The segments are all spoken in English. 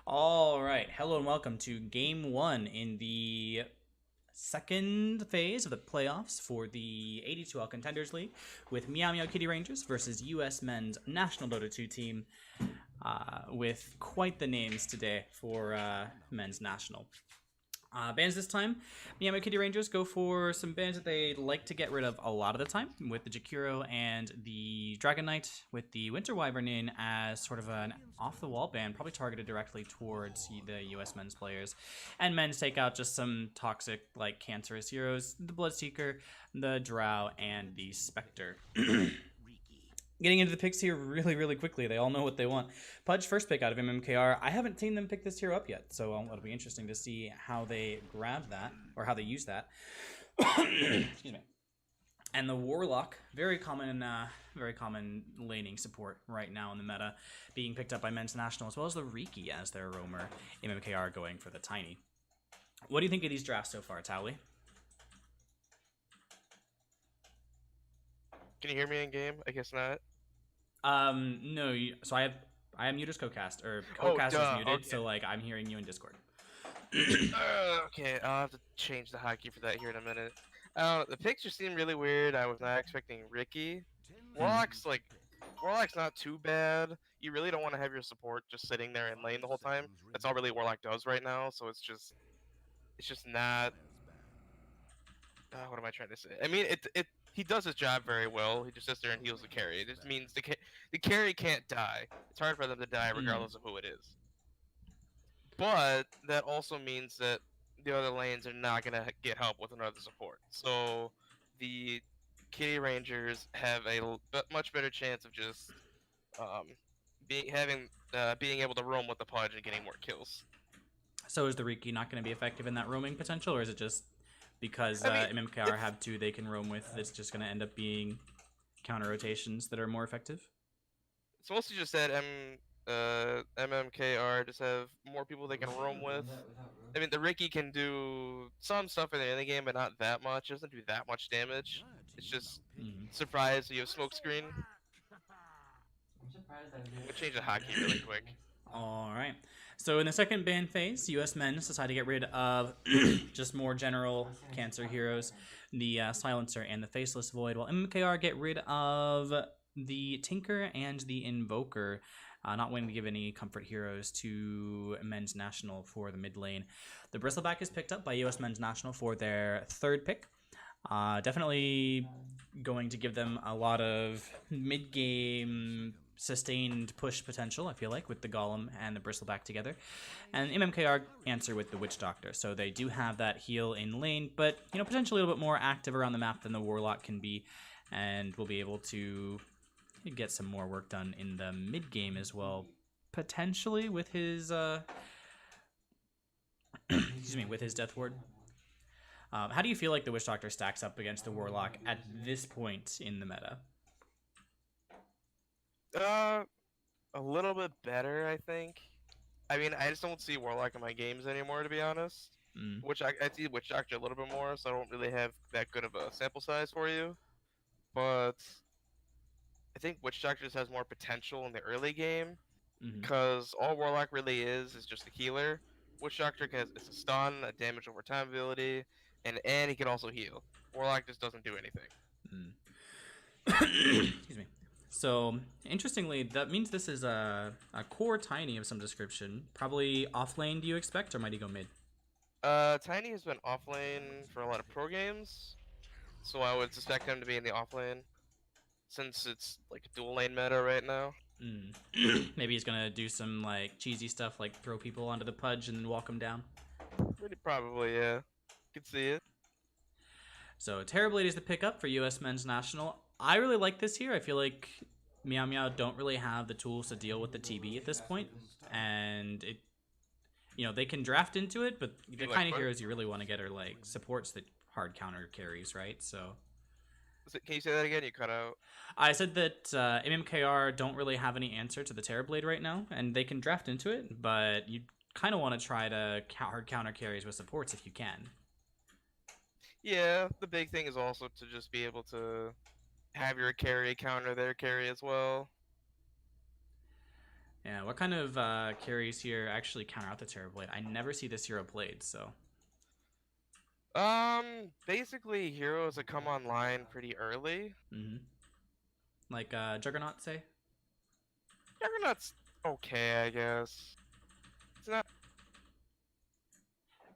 All right, hello and welcome to Game 1 in the second phase of the playoffs for the AD2L Contenders League with Meow Meow Kitty Rangers versus US Men's National Dota 2 team with quite the names today for Men's National. Bans this time, Miami Kitty Rangers go for some bans that they like to get rid of a lot of the time, with the Jakiro and the Dragon Knight, with the Winter Wyvern in as sort of an off-the-wall ban, probably targeted directly towards the US men's players. And men's take out just some toxic, like, cancerous heroes, the Bloodseeker, the Drow, and the Spectre. Getting into the picks here really quickly. They all know what they want. Pudge, first pick out of MMKR. I haven't seen them pick this hero up yet, so it'll be interesting to see how they grab that, or how they use that. Excuse me. And the Warlock, very common laning support right now in the meta, being picked up by Men's National, as well as the Riki as their roamer. MMKR going for the Tiny. What do you think of these drafts so far, Towley? Can you hear me in game? I guess not. No. So I am muted as co-cast, or Oh, co-cast is duh. muted. Okay. So like I'm hearing you in Discord. Okay, I'll have to change the hotkey for that here in a minute. The picture seemed really weird. I was not expecting Ricky. Warlock's not too bad. You really don't want to have your support just sitting there in lane the whole time. That's all really Warlock does right now. So it's just not. What am I trying to say? I mean, he does his job very well. He just sits there and heals the carry. It just means the carry can't die. It's hard for them to die regardless of who it is. But that also means that the other lanes are not gonna get help with another support. So the Kitty Rangers have a much better chance of just um, being able to roam with the Pudge and getting more kills. So is the Riki not going to be effective in that roaming potential, or is it just because I mean, MMKR it's have two they can roam with, it's just going to end up being counter rotations that are more effective? it's mostly just that MMKR just have more people they can roam with. I mean, the Ricky can do some stuff in the early game, but not that much. It doesn't do that much damage. It's just surprise. You have smoke screen. I'm gonna change the hotkey really quick. All right. So in the second ban phase, US men decide to get rid of just more general cancer heroes, the Silencer and the Faceless Void, while MKR get rid of the Tinker and the Invoker, not wanting to give any comfort heroes to Men's National for the mid lane. The Bristleback is picked up by US Men's National for their third pick. Definitely going to give them a lot of mid-game sustained push potential, I feel like, with the Golem and the Bristleback together. And MMKR answer with the Witch Doctor. So they do have that heal in lane, but potentially a little bit more active around the map than the Warlock can be, and will be able to get some more work done in the mid game as well, potentially with his excuse me, with his Death Ward. How do you feel like the Witch Doctor stacks up against the Warlock at this point in the meta? Uh, a little bit better, I think. I mean, I just don't see Warlock in my games anymore, to be honest. Mm. I see Witch Doctor a little bit more, so I don't really have that good of a sample size for you. But I think Witch Doctor just has more potential in the early game, Mm-hmm. because all Warlock really is just a healer. Witch Doctor has it's a stun, a damage over time ability, and he can also heal. Warlock just doesn't do anything. Excuse me. So, interestingly, that means this is a core Tiny of some description. Probably off lane, do you expect, or might he go mid? Tiny has been off lane for a lot of pro games, so I would suspect him to be in the off lane, since it's like a dual lane meta right now. Maybe he's gonna do some like cheesy stuff, like throw people onto the Pudge and walk them down. Pretty probably, yeah. Could see it. So, Terrorblade is the pickup for US Men's National. I really like this here. I feel like Meow Meow don't really have the tools to deal with the TB at this point, and they can draft into it, but the kind of heroes you really want to get are like supports that hard counter carries, right? So Can you say that again? You cut out. I said that MMKR don't really have any answer to the Terrorblade right now, and they can draft into it, but you kind of want to try to hard counter carries with supports if you can. Yeah, the big thing is also to just be able to have your carry counter their carry as well. Yeah, what kind of carries here actually counter out the Terrorblade? I never see this hero played, so. Basically heroes that come online pretty early. Mm-hmm. Like Juggernaut, say? Juggernaut's okay, I guess. It's not.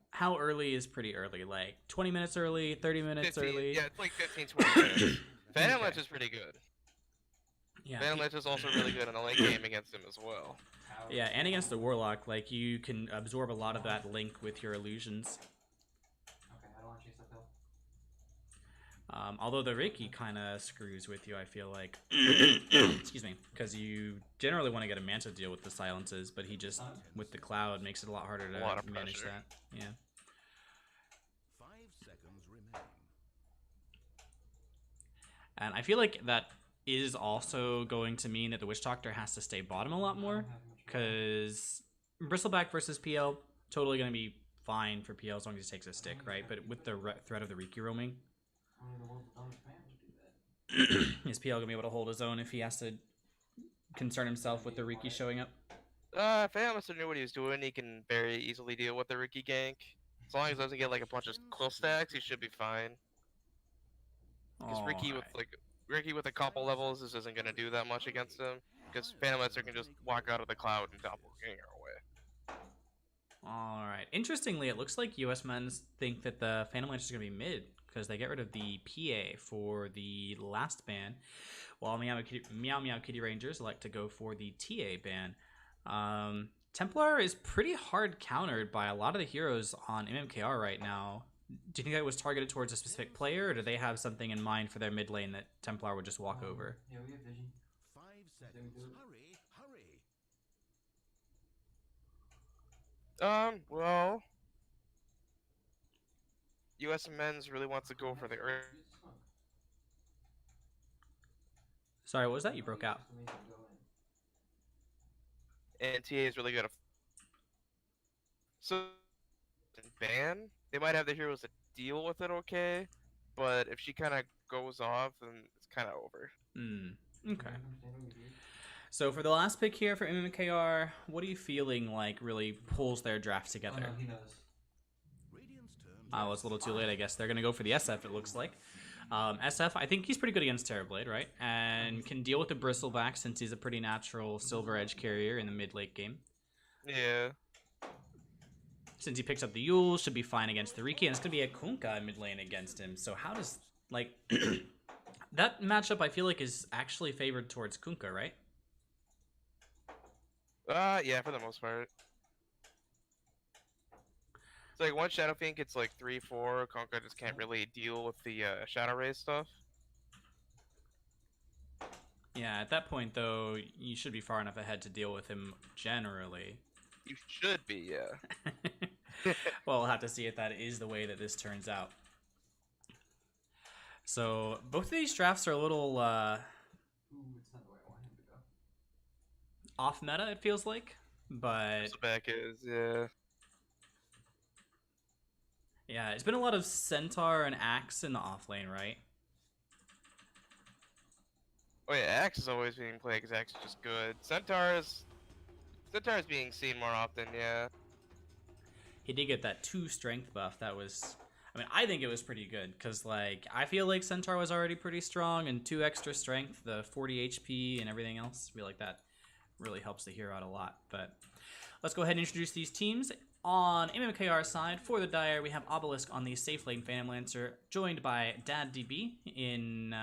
How early is pretty early? Like 20 minutes early, 30 minutes 15, early? yeah, it's like 15, 20 minutes. Phantom Okay. Lich is pretty good. Yeah, Phantom Lich is also really good in the late game against him as well. yeah, and against the Warlock, like you can absorb a lot of that link with your illusions. Okay, I don't want to chase uphill. Although the Reiki kind of screws with you, I feel like. Excuse me, because you generally want to get a Manta deal with the silences, but he just, with the cloud, makes it a lot harder to manage pressure. that. Yeah. 5 seconds remain. And I feel like that is also going to mean that the Witch Doctor has to stay bottom a lot more, because Bristleback versus PL, totally going to be fine for PL as long as he takes a stick, right? But with the threat of the Reiki roaming, Only the world's dumbest man would do that. is PL going to be able to hold his own if he has to concern himself with the Reiki showing up? If Alistair knew what he was doing, he can very easily deal with the Ricky gank. As long as he doesn't get like a bunch of quill stacks, he should be fine. Because Ricky with a couple levels, this isn't gonna do that much against him. Because Phantom Lancer can just walk out of the cloud and doppelganger away. Alright. Interestingly, it looks like US men's think that the Phantom Lancer is going to be mid, because they get rid of the PA for the last ban, while Meow Meow Kitty Rangers elect to go for the TA ban. Templar is pretty hard countered by a lot of the heroes on MMKR right now. Do you think that was targeted towards a specific player, or do they have something in mind for their mid lane that Templar would just walk over? Yeah, we have vision. 5 seconds. Hurry, hurry. Well, US men's really wants to go for the early. Sorry, what was that? You broke out. And TA is really good at. So, ban, they might have the heroes to deal with it okay, but if she kind of goes off, then it's kind of over. Okay. So for the last pick here for MMKR, what are you feeling like really pulls their draft together? Oh, no, he knows. Radiant's turn. Oh, it's a little too late, I guess. They're going to go for the SF, it looks like. SF, I think he's pretty good against Terrorblade, right? And can deal with the Bristleback since he's a pretty natural Silver Edge carrier in the mid-late game. Yeah. Since he picks up the Yule, should be fine against the Riki, and it's going to be a Kunkka mid lane against him. So how does, like, that matchup I feel like is actually favored towards Kunkka, right? Yeah, for the most part. It's like one Shadow Fiend gets like 3-4, Conquer just can't really deal with the Shadow Ray stuff. Yeah, at that point, though, you should be far enough ahead to deal with him generally. You should be, yeah. Well, we'll have to see if that is the way that this turns out. So, both of these drafts are a little Ooh, it's not the way I want him to go. off meta, it feels like. But, Back is, yeah. yeah, it's been a lot of Centaur and Axe in the off lane, right? Oh yeah, Axe is always being played because Axe is just good. Centaur is being seen more often, yeah. He did get that 2 strength buff. That was, I mean, I think it was pretty good because, like, I feel like Centaur was already pretty strong, and 2 extra strength, the 40 HP and everything else, I feel like that really helps the hero out a lot. But let's go ahead and introduce these teams. On MMKR side, for the Dire, we have Obelisk on the safe lane Phantom Lancer, joined by Dad DB in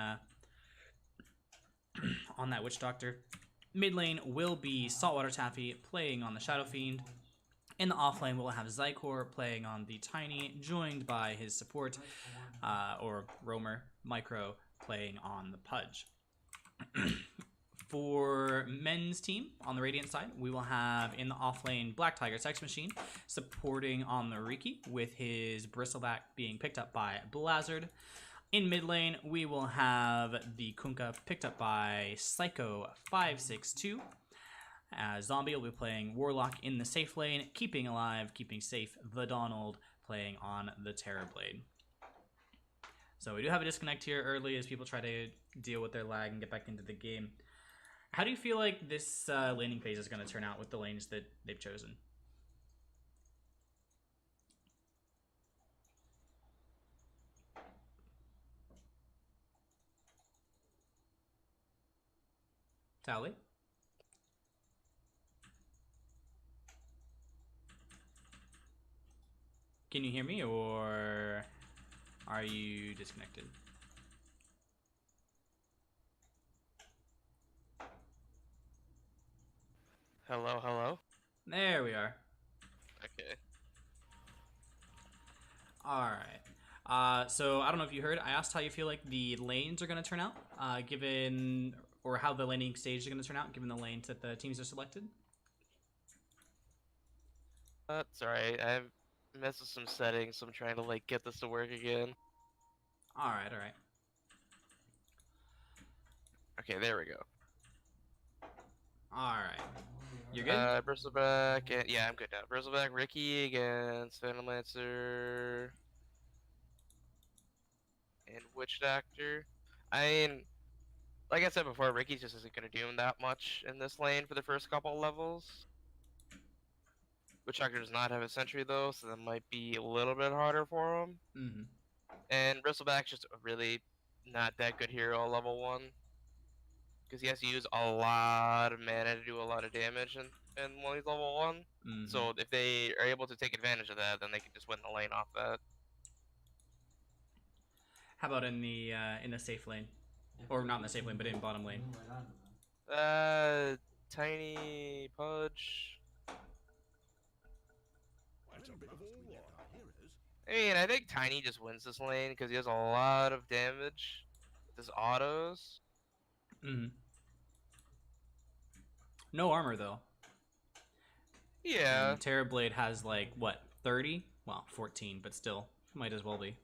on that Witch Doctor. Mid lane will be Saltwater Taffy playing on the Shadow Fiend. In the off lane, we'll have Zykor playing on the Tiny, joined by his support, or Roamer, Micro, playing on the Pudge. For men's team, on the Radiant side, we will have in the off lane Black Tiger Sex Machine, supporting on the Riki, with his Bristleback being picked up by Blizzard. In mid lane, we will have the Kunkka picked up by Psycho562. Zombie will be playing Warlock in the safe lane, keeping alive, keeping safe the Donald, playing on the Terrorblade. So we do have a disconnect here early as people try to deal with their lag and get back into the game. How do you feel like this laning phase is going to turn out with the lanes that they've chosen? Tally? Can you hear me, or are you disconnected? Hello, hello. There we are. Okay. All right. So I don't know if you heard. I asked how you feel like the lanes are going to turn out, given or how the laning stage is going to turn out, given the lanes that the teams are selected. That's alright. I messed with some settings, so I'm trying to like get this to work again. All right. All right. Okay, there we go. All right. You're good. Bristleback. Yeah, I'm good now. Bristleback, Ricky against Phantom Lancer and Witch Doctor. I mean, like I said before, Ricky just isn't gonna do him that much in this lane for the first couple levels. Witch Doctor does not have a sentry though, so that might be a little bit harder for him. Mm-hmm. And Bristleback's just a really not that good hero at level 1. Because he has to use a lot of mana to do a lot of damage when he's level 1. Mm-hmm. So if they are able to take advantage of that, then they can just win the lane off that. How about in the safe lane, or not in the safe lane, but in bottom lane? Tiny Pudge. What a bit of all rock our heroes. I mean, I think Tiny just wins this lane because he has a lot of damage with his autos. Mm-hmm. No armor though. Yeah. And Terrorblade has like what, 30? Well, 14, but still might as well be.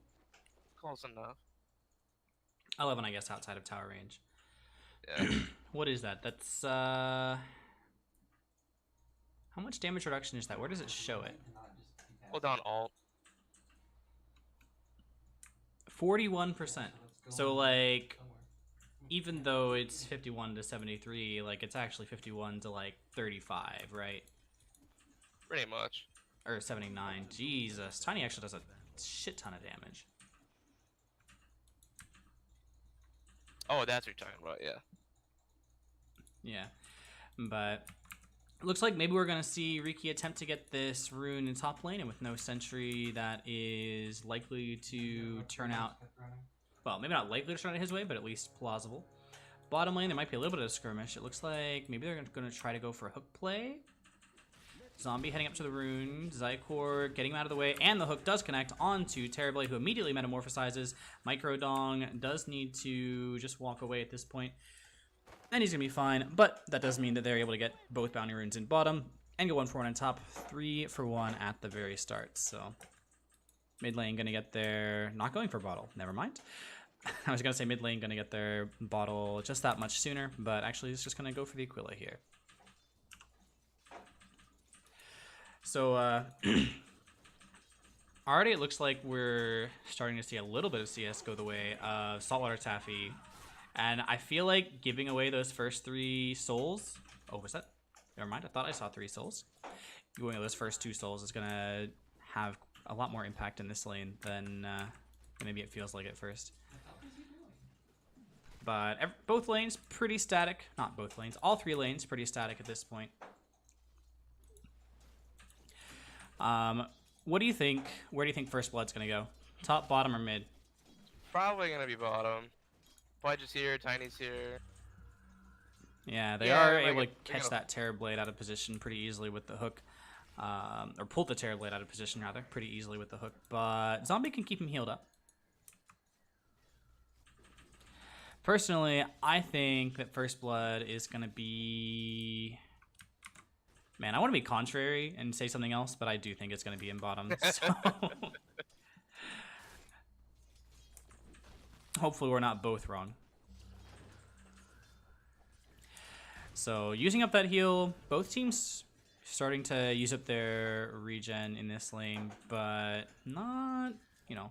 Close enough. 11, I guess, outside of tower range. Yeah. What is that? That's how much damage reduction is that? Where does it show it? Hold down Alt. 41%. So like, even though it's 51 to 73, like it's actually 51 to like 35, right? Pretty much. Or 79. Jesus, Tiny actually does a shit ton of damage. Oh, that's what you're talking about, yeah. Yeah, but it looks like maybe we're gonna see Riki attempt to get this rune in top lane, and with no sentry, that is likely to turn out. Well, maybe not likely to turn out his way, but at least plausible. Bottom lane, there might be a little bit of skirmish. It looks like maybe they're gonna try to go for a hook play. Zombie heading up to the rune, Zycor getting him out of the way, and the hook does connect onto Terrorblade, who immediately metamorphosizes. Microdong does need to just walk away at this point, and he's going to be fine, but that does mean that they're able to get both bounty runes in bottom, and go 1 for 1 on top, 3 for 1 at the very start, so mid lane going to get their, not going for bottle, never mind. I was going to say mid lane going to get their bottle just that much sooner, but actually it's just going to go for the Aquila here. So, already it looks like we're starting to see a little bit of CS go the way of Saltwater Taffy. And I feel like giving away those first 3 souls... Oh, was that? Never mind, I thought I saw 3 souls. Going those first 2 souls is going to have a lot more impact in this lane than maybe it feels like at first. But both lanes pretty static. Not both lanes. All 3 lanes pretty static at this point. What do you think? Where do you think First Blood's gonna go? Top, bottom, or mid? Probably gonna be bottom. Pudge is here, Tiny's here. Yeah, they Yeah, are like able to they're catch gonna- that Terrorblade out of position pretty easily with the hook. Or pull the Terrorblade out of position, rather, pretty easily with the hook. But Zombie can keep him healed up. Personally, I think that First Blood is gonna be... Man, I want to be contrary and say something else, but I do think it's going to be in bottom. So hopefully we're not both wrong. So using up that heal, both teams starting to use up their regen in this lane, but not, you know,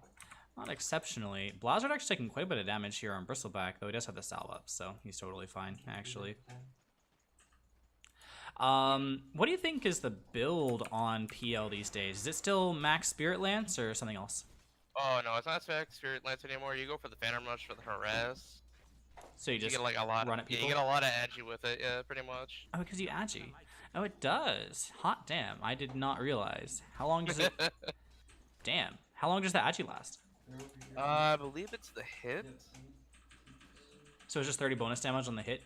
not exceptionally. Blazard actually taking quite a bit of damage here on Bristleback, though he does have the salve up, so he's totally fine, actually. What do you think is the build on PL these days? Is it still max Spirit Lance or something else? Oh no, it's not Spirit Lance anymore. You go for the Phantom Rush for the harass. So you You just get like a lot. run at Yeah, people? you get a lot of agi with it. Yeah, pretty much. Oh, because you agi. Oh, it does. Hot damn. I did not realize. How long does it... Damn. How long does the agi last? I believe it's the hit. So it's just 30 bonus damage on the hit?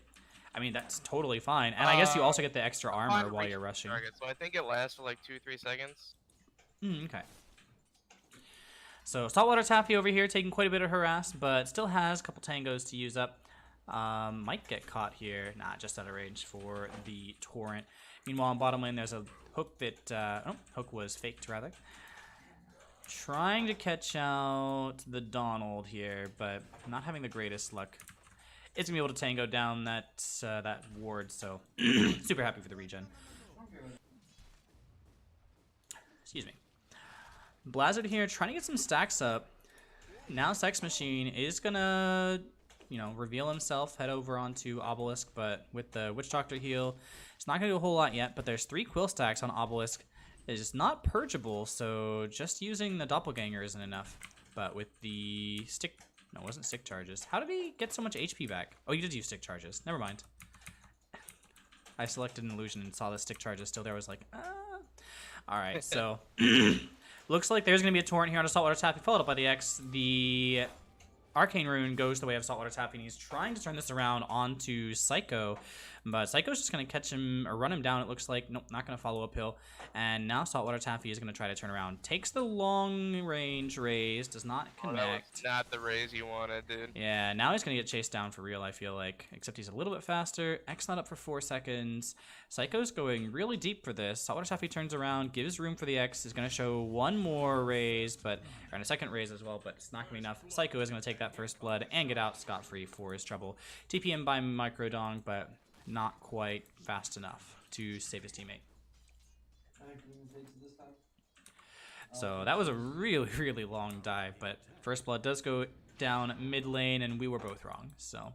I mean, that's totally fine. And I guess you also get the extra armor while you're rushing. Target, so I think it lasts for like 2-3 seconds. Okay. So Saltwater Taffy over here taking quite a bit of harass, but still has a couple tangos to use up. Might get caught here. Nah, just out of range for the Torrent. Meanwhile, on bottom lane, there's a hook that... hook was faked, rather. Trying to catch out the Donald here, but not having the greatest luck. It's going to be able to tango down that that ward, so super happy for the regen. Excuse me. Blizzard here trying to get some stacks up. Now Sex Machine is going to, you know, reveal himself, head over onto Obelisk, but with the Witch Doctor heal, it's not going to do a whole lot yet, but there's 3 Quill stacks on Obelisk. It's not purgeable, so just using the Doppelganger isn't enough. But with the stick... No, it wasn't stick charges. How did he get so much HP back? Oh, you did use stick charges. Never mind. I selected an illusion and saw the stick charges still there. I was like, ah. Alright, so... looks like there's going to be a torrent here on a Saltwater Taffy, followed up by the X. The Arcane Rune goes the way of Saltwater Taffy, and he's trying to turn this around onto Psycho. But Psycho's just going to catch him, or run him down, it looks like. Nope, not going to follow uphill. And now Saltwater Taffy is going to try to turn around. Takes the long range raise, does not connect. Oh, that was not the raise you wanted, dude. Yeah, now he's going to get chased down for real, I feel like. Except he's a little bit faster. X not up for 4 seconds. Psycho's going really deep for this. Saltwater Taffy turns around, gives room for the X. Is going to show one more raise, but and a second raise as well, but it's not going to be enough. Psycho is going to take that first blood and get out scot-free for his trouble. TPM by Microdong, but not quite fast enough to save his teammate. So that was a really, really long dive, but first blood does go down mid lane, and we were both wrong, so.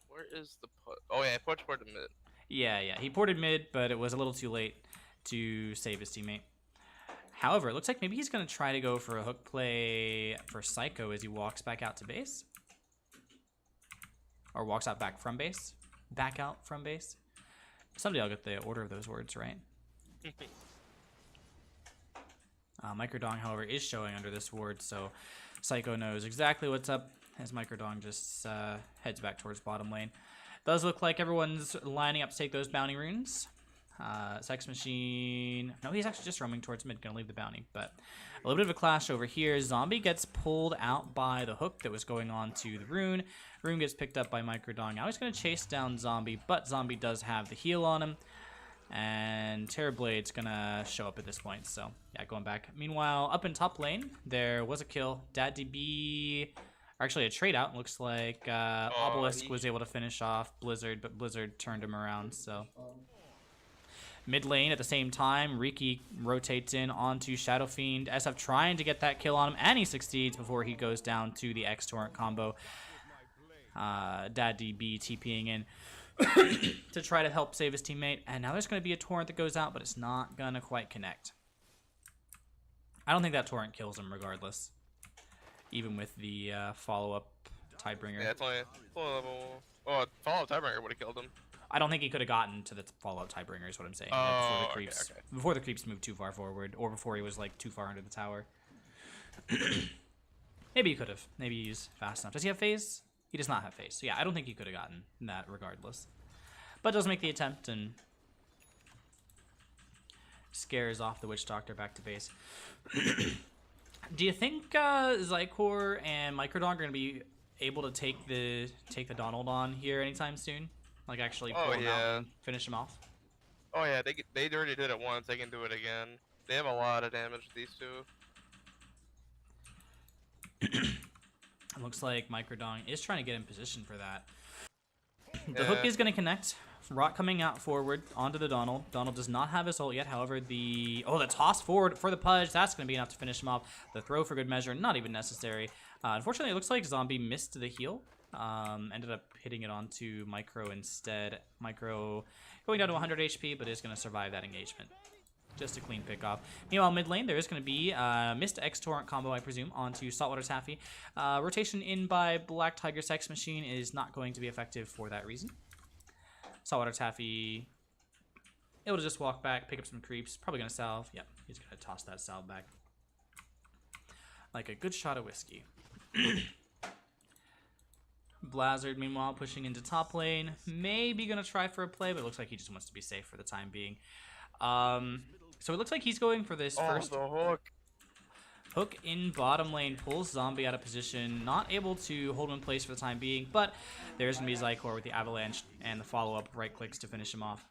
Where is the put? Oh yeah, put mid. Yeah, he ported mid, but it was a little too late to save his teammate. However, it looks like maybe he's going to try to go for a hook play for Psycho as he walks back out to base. Or walks out back from base. Back out from base. Someday I'll get the order of those words right. Microdong, however, is showing under this ward, so Psycho knows exactly what's up as Microdong just heads back towards bottom lane. Does look like everyone's lining up to take those bounty runes. Sex Machine... No, he's actually just roaming towards mid, gonna leave the bounty, but a little bit of a clash over here. Zombie gets pulled out by the hook that was going on to the rune. Rune gets picked up by Microdong. Now he's gonna chase down Zombie, but Zombie does have the heal on him. And Terrorblade's gonna show up at this point, so yeah, going back. Meanwhile, up in top lane, there was a kill. DadDB... Actually, a trade out. Looks like Obelisk was able to finish off Blizzard, but Blizzard turned him around, so... Mid lane at the same time, Riki rotates in onto Shadow Fiend. SF trying to get that kill on him, and he succeeds before he goes down to the X-Torrent combo. DadDB TPing in to try to help save his teammate. And now there's going to be a Torrent that goes out, but it's not going to quite connect. I don't think that Torrent kills him regardless, even with the follow-up Tidebringer. Yeah, it's only level... Oh, follow-up Tidebringer would have killed him. I don't think he could have gotten to the follow-up Tidebringer is what I'm saying. Oh, before the creeps moved too far forward, or before he was like too far under the tower. Maybe he could have. Maybe he's fast enough. Does he have phase? He does not have phase. So yeah, I don't think he could have gotten that regardless. But does make the attempt and scares off the Witch Doctor back to base. Do you think Zykor and Microdong are going to be able to take the Donald on here anytime soon? Like actually pull him out and finish him off? Oh yeah, they already did it once. They can do it again. They have a lot of damage, these two. It looks like Microdong is trying to get in position for that. The hook is going to connect. Rot coming out forward onto the Donald. Donald does not have his ult yet. However, the toss forward for the Pudge, that's going to be enough to finish him off. The throw for good measure, not even necessary. Unfortunately, it looks like Zombie missed the heal. Ended up hitting it onto Micro instead. Micro going down to 100 HP, but is going to survive that engagement. Just a clean pick off. Meanwhile, mid lane, there is going to be Mist X Torrent combo, I presume, onto Saltwater Taffy. Rotation in by Black Tiger Sex Machine is not going to be effective for that reason. Saltwater Taffy able to just walk back, pick up some creeps. Probably going to salve. Yep, he's going to toss that salve back. Like a good shot of whiskey. Blizzard, meanwhile, pushing into top lane. Maybe going to try for a play, but it looks like he just wants to be safe for the time being. So it looks like he's going for this first the hook. hook in bottom lane, pulls Zombie out of position, not able to hold him in place for the time being, but there's going to be Zycor with the Avalanche and the follow-up right clicks to finish him off.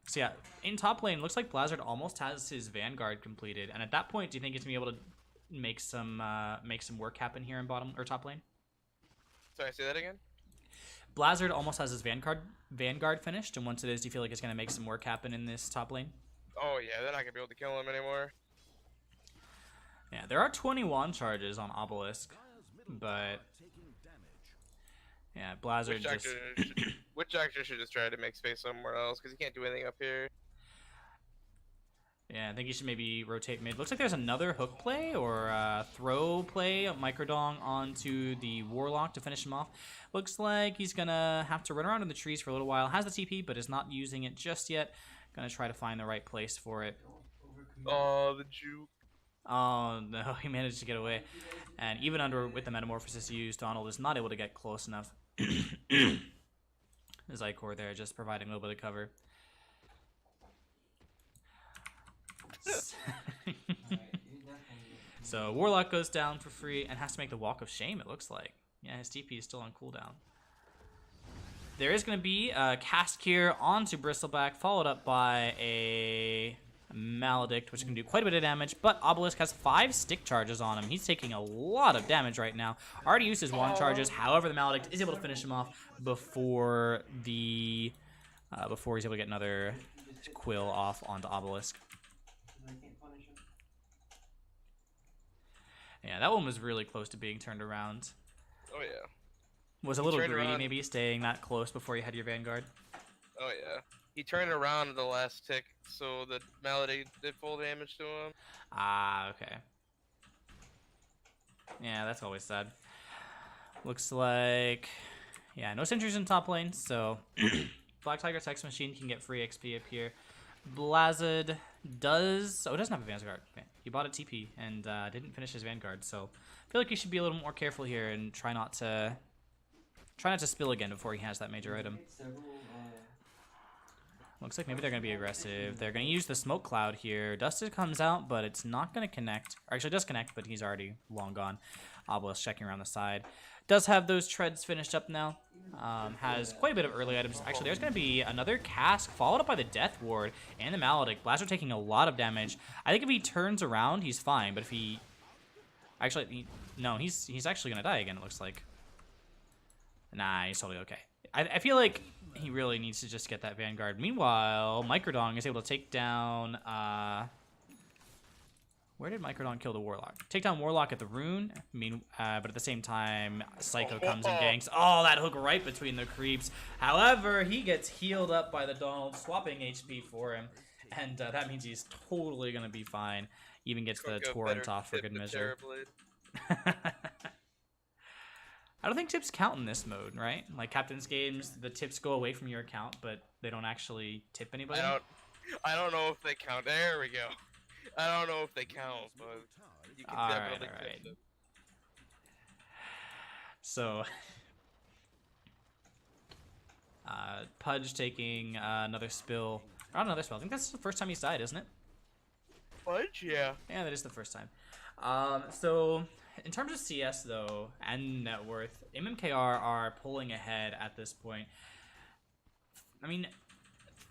So yeah, in top lane, looks like Blizzard almost has his Vanguard completed, and at that point, do you think he's going to be able to make some work happen here in bottom or top lane? Sorry, say that again? Blizzard almost has his Vanguard finished, and once it is, do you feel like it's going to make some work happen in this top lane? Oh yeah, they're not going to be able to kill him anymore. Yeah, there are 21 charges on Obelisk, but yeah, Blizzard just... Which actor should just try to make space somewhere else, because he can't do anything up here. Yeah, I think you should maybe rotate mid. Looks like there's another hook play or throw play, Microdong onto the Warlock to finish him off. Looks like he's going to have to run around in the trees for a little while. Has the TP, but is not using it just yet. Going to try to find the right place for it. Oh, the juke. Oh, no, he managed to get away. And even with the Metamorphosis used, Donald is not able to get close enough. Zycor there just providing a little bit of cover. So Warlock goes down for free and has to make the Walk of Shame, it looks like. Yeah, his TP is still on cooldown. There is going to be a cast here onto Bristleback, followed up by a Maledict, which can do quite a bit of damage, but Obelisk has 5 stick charges on him. He's taking a lot of damage right now. Already used his 1 charges, however the Maledict is able to finish him off before he's able to get another Quill off onto Obelisk. Yeah, that one was really close to being turned around. Oh yeah. Was a little greedy, maybe, staying that close before you had your Vanguard. Oh yeah. He turned around at the last tick, so the Malady did full damage to him. Ah, okay. Yeah, that's always sad. Looks like... Yeah, no sentries in top lane, so... Black Tiger Sex Machine can get free XP up here. Blazed does... Oh, it doesn't have a Vanguard. Okay. He bought a TP and didn't finish his Vanguard, so... I feel like he should be a little more careful here and try not to spill again before he has that major item. Looks like maybe they're going to be aggressive. They're going to use the Smoke Cloud here. Dusted comes out, but it's not going to connect. Or actually, it does connect, but he's already long gone. Obelisk checking around the side. Does have those treads finished up now. Has quite a bit of early items. Actually, there's going to be another Cask, followed up by the Death Ward and the Maledict. Blaster taking a lot of damage. I think if he turns around, he's fine. But if he... Actually, no, he's actually going to die again, it looks like. Nah, he's totally okay. I feel like he really needs to just get that Vanguard. Meanwhile, Microdong is able to take down... Where did Microdong kill the Warlock? Take down Warlock at the Rune, but at the same time, Psycho comes and ganks. Oh, that hook right between the creeps. However, he gets healed up by the Donald, swapping HP for him. And that means he's totally going to be fine. Even gets the Torrent off for good measure. I don't think tips count in this mode, right? Like Captain's games, the tips go away from your account, but they don't actually tip anybody. I don't know if they count. There we go. I don't know if they count, but you can definitely tip them. So, Pudge taking another spill. Not another spill. I think that's the first time he's died, isn't it? Pudge? Yeah. Yeah, that is the first time. So, in terms of CS, though, and net worth, MMKR are pulling ahead at this point. I mean,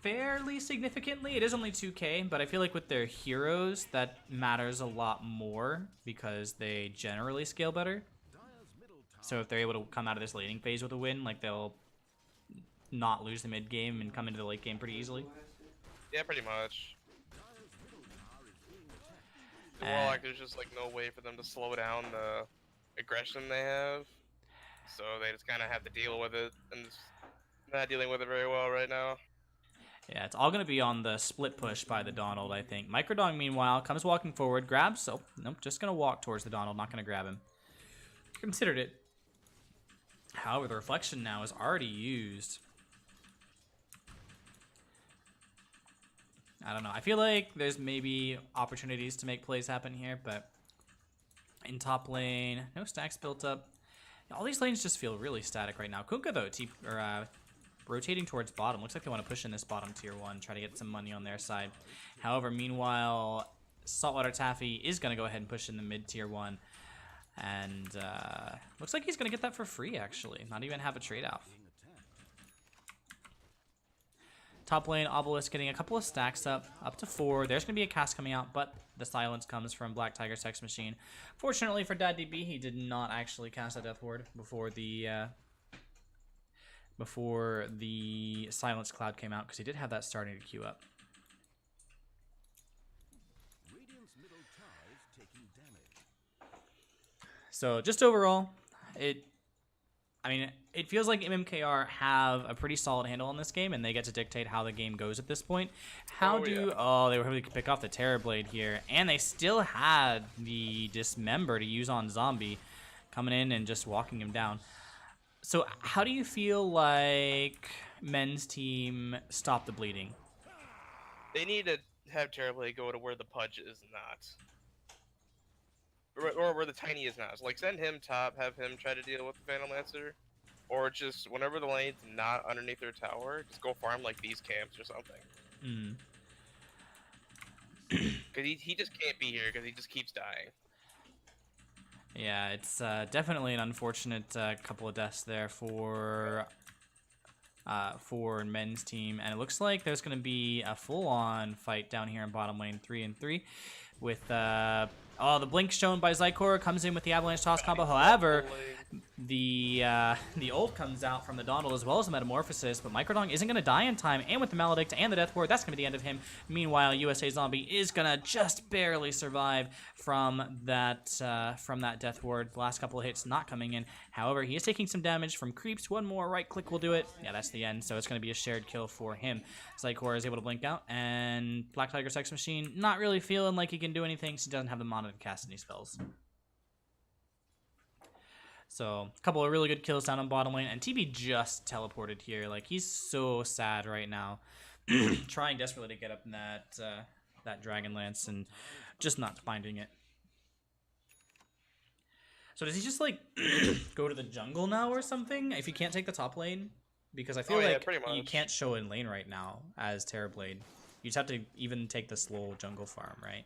fairly significantly. It is only 2K, but I feel like with their heroes, that matters a lot more because they generally scale better. So if they're able to come out of this laning phase with a win, like they'll not lose the mid game and come into the late game pretty easily. Yeah, pretty much. The Warlock, there's just like no way for them to slow down the aggression they have. so they just kind of have to deal with it, and it's not dealing with it very well right now. Yeah, it's all going to be on the split push by the Donald, I think. Microdong, meanwhile, comes walking forward, grabs. Oh, nope, just going to walk towards the Donald, not going to grab him. Considered it. However, the reflection now is already used. I don't know. I feel like there's maybe opportunities to make plays happen here, but in top lane, no stacks built up. All these lanes just feel really static right now. Kunkka, though, rotating towards bottom. Looks like they want to push in this bottom tier 1, try to get some money on their side. However, meanwhile, Saltwater Taffy is going to go ahead and push in the mid tier 1. And looks like he's going to get that for free, actually. Not even have a trade-off. Top lane, Obelisk getting a couple of stacks up to 4. There's going to be a cast coming out, but the silence comes from Black Tiger Sex Machine. Fortunately for DadDB, he did not actually cast a Death Ward before the silence cloud came out, because he did have that starting to queue up. Radiant's middle tower is taking damage. So just overall, it feels like MMKR have a pretty solid handle on this game, and they get to dictate how the game goes at this point. They were able to pick off the Terrorblade here, and they still had the Dismember to use on Zombie, coming in and just walking him down. So how do you feel like men's team stop the bleeding? They need to have Terrorblade go to where the Pudge is not. Or where the Tiny is not. So, like, send him top, have him try to deal with the Phantom Lancer. Or just, whenever the lane's not underneath their tower, just go farm, like, these camps or something. Because he just can't be here, because he just keeps dying. Yeah, it's definitely an unfortunate couple of deaths there for men's team, and it looks like there's going to be a full-on fight down here in bottom lane 3-3 with the blink shown by Zykor comes in with the avalanche toss combo. However, the ult comes out from the Donald as well as the Metamorphosis, but Microdong isn't going to die in time, and with the Maledict and the Death Ward, that's going to be the end of him. Meanwhile, USA Zombie is going to just barely survive from that Death Ward. The last couple of hits not coming in. However, he is taking some damage from creeps. One more right click will do it. Yeah, that's the end, so it's going to be a shared kill for him. Zykor is able to blink out, and Black Tiger Sex Machine not really feeling like he can do anything, so he doesn't have the mana to cast any spells. So, a couple of really good kills down on bottom lane, and TB just teleported here. Like, he's so sad right now, trying desperately to get up in that Dragon Lance and just not finding it. So does he just, like, go to the jungle now or something if he can't take the top lane? Because I feel like you can't show in lane right now as Terrorblade. You just have to even take the slow jungle farm, right?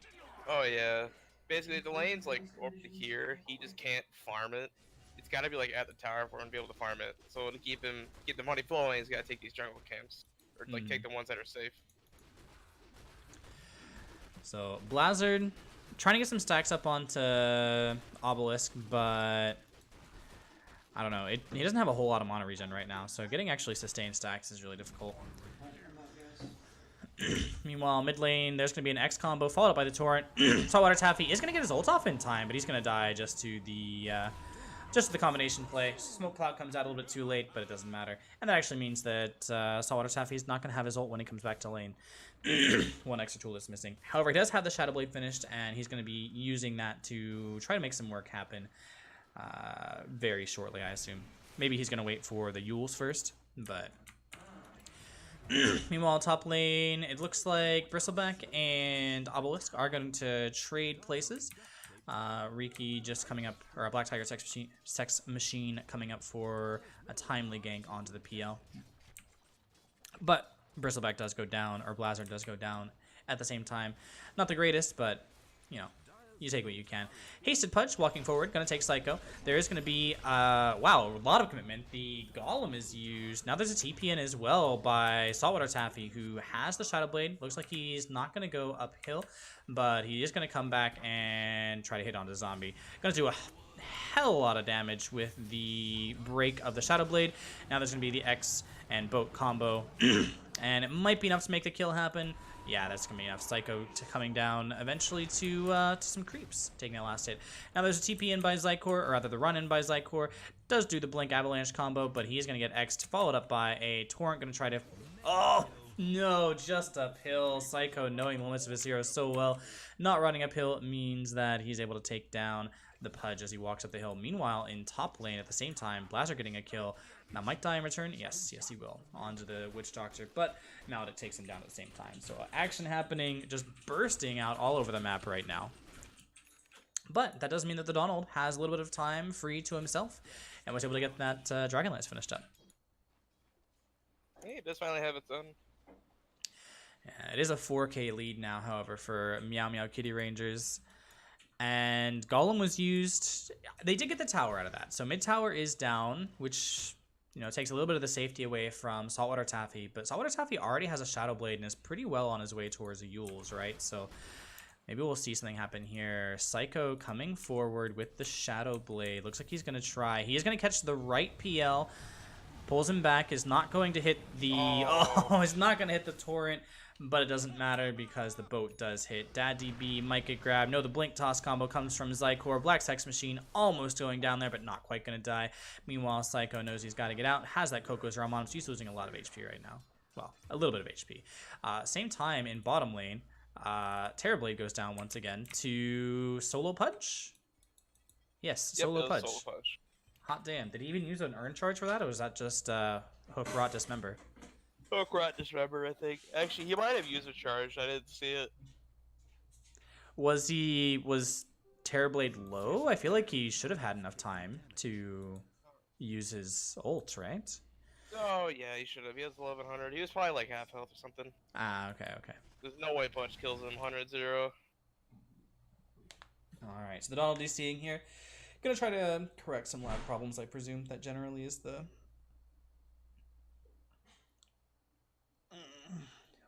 Oh, yeah. Basically, the lane's, like, over here. He just can't farm it. It's got to be like at the tower for him to be able to farm it. So to keep the money flowing, he's got to take these jungle camps, or like take the ones that are safe. So Blizzard trying to get some stacks up onto Obelisk, but I don't know. He doesn't have a whole lot of mana regen right now, so getting actually sustained stacks is really difficult. Meanwhile, mid lane, there's going to be an X combo followed up by the Torrent. Saltwater Taffy is going to get his ult off in time, but he's going to die just to the combination play. Smoke Cloud comes out a little bit too late, but it doesn't matter. And that actually means that Saltwater Taffy is not going to have his ult when he comes back to lane. One extra tool is missing. However, he does have the Shadow Blade finished, and he's going to be using that to try to make some work happen very shortly, I assume. Maybe he's going to wait for the Yules first, but... Meanwhile, top lane, it looks like Bristleback and Obelisk are going to trade places. Riki just coming up, or a Black Tiger Sex Machine coming up for a timely gank onto the PL. But Bristleback does go down, or Blizzard does go down at the same time. Not the greatest, but, you know, you take what you can. Hasted Pudge walking forward, going to take Psycho. There is going to be, wow, a lot of commitment. The Golem is used. Now there's a TP in as well by Saltwater Taffy, who has the Shadow Blade. Looks like he's not going to go uphill, but he is going to come back and try to hit onto Zombie. Going to do a hell of a lot of damage with the break of the Shadow Blade. Now there's going to be the X and Boat combo, and it might be enough to make the kill happen. Yeah, that's going to be enough. Psycho coming down eventually to some creeps, taking that last hit. Now there's a TP in by Zykor, or rather the run in by Zykor. does do the Blink Avalanche combo, but he's going to get X'd, followed up by a Torrent, going to try to... Oh, no, just uphill. Psycho, knowing the limits of his hero so well, not running uphill means that he's able to take down the Pudge as he walks up the hill. Meanwhile, in top lane at the same time, Blazer getting a kill. Now, might die in return? Yes, he will. Onto the Witch Doctor, but now it takes him down at the same time. So action happening, just bursting out all over the map right now. But that does mean that the Donald has a little bit of time free to himself and was able to get that Dragonlance finished up. Hey, it does finally have its own. Yeah, it is a 4K lead now, however, for Meow Meow Kitty Rangers. And Golem was used. They did get the tower out of that. So mid tower is down, which, you know, takes a little bit of the safety away from Saltwater Taffy. But Saltwater Taffy already has a Shadow Blade and is pretty well on his way towards the Yules, right? So maybe we'll see something happen here. Psycho coming forward with the Shadow Blade. Looks like he's going to try. He is going to catch the right PL. Pulls him back. Is not going to hit the... Oh, is not going to hit the Torrent. But it doesn't matter because the boat does hit. Dad DB might get grabbed. No, the Blink Toss combo comes from Zycor. Black Sex Machine almost going down there, but not quite going to die. Meanwhile, Psycho knows he's got to get out. Has that Coco's Realm on him, so he's losing a lot of HP right now. Well, a little bit of HP. Same time in bottom lane, Terrorblade goes down once again to Solo Pudge. Yes, Solo Pudge. Solo Pudge. Hot damn. Did he even use an Earn Charge for that, or was that just Hook, Rot, Dismember? Hook, Rot, Dismember, I think. Actually, he might have used a charge. I didn't see it. Was Terrorblade low? I feel like he should have had enough time to use his ult, right? Oh, yeah, he should have. He has 1100. He was probably like half health or something. Ah, okay. There's no way Punch kills him. 100-0. Alright, so the Donald DCing here. Gonna try to correct some lag problems, I presume. That generally is the...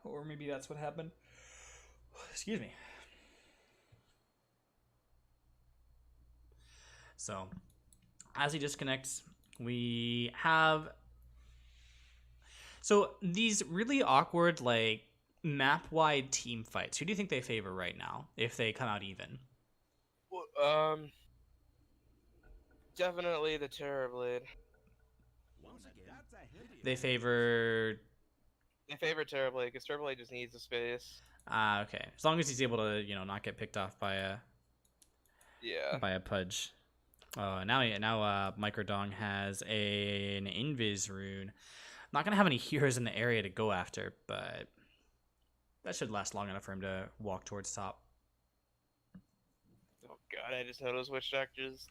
Or maybe that's what happened. Excuse me. So, as he disconnects, we have... So, these really awkward, like, map-wide team fights. Who do you think they favor right now, if they come out even? Well, definitely the Terrorblade. They favor... They favor Terrorblade, because Terrorblade just needs the space. Okay. As long as he's able to, you know, not get picked off by a... Yeah. By a Pudge. Now Microdong has an Invis rune. Not going to have any heroes in the area to go after, but that should last long enough for him to walk towards top. Oh god, I just noticed Witch Doctor's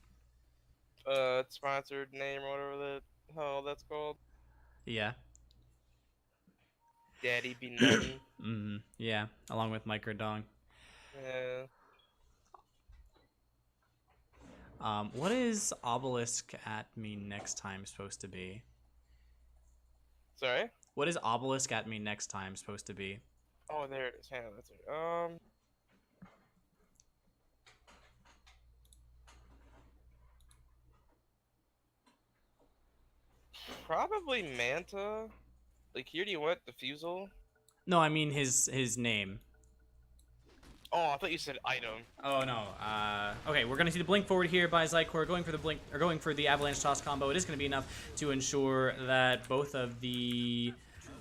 sponsored name or whatever the hell that's called. Yeah. Daddy be nothing. Yeah, along with Microdong. Yeah. What is Obelisk at me next time supposed to be? Sorry? What is Obelisk at me next time supposed to be? Oh, there it is. Hang on, that's it. Probably Manta. Like, here do you want Diffusal? No, I mean his name. Oh, I thought you said item. Oh no. Okay, we're gonna see the blink forward here by Zycor going for the blink or going for the avalanche toss combo. It is gonna be enough to ensure that both of the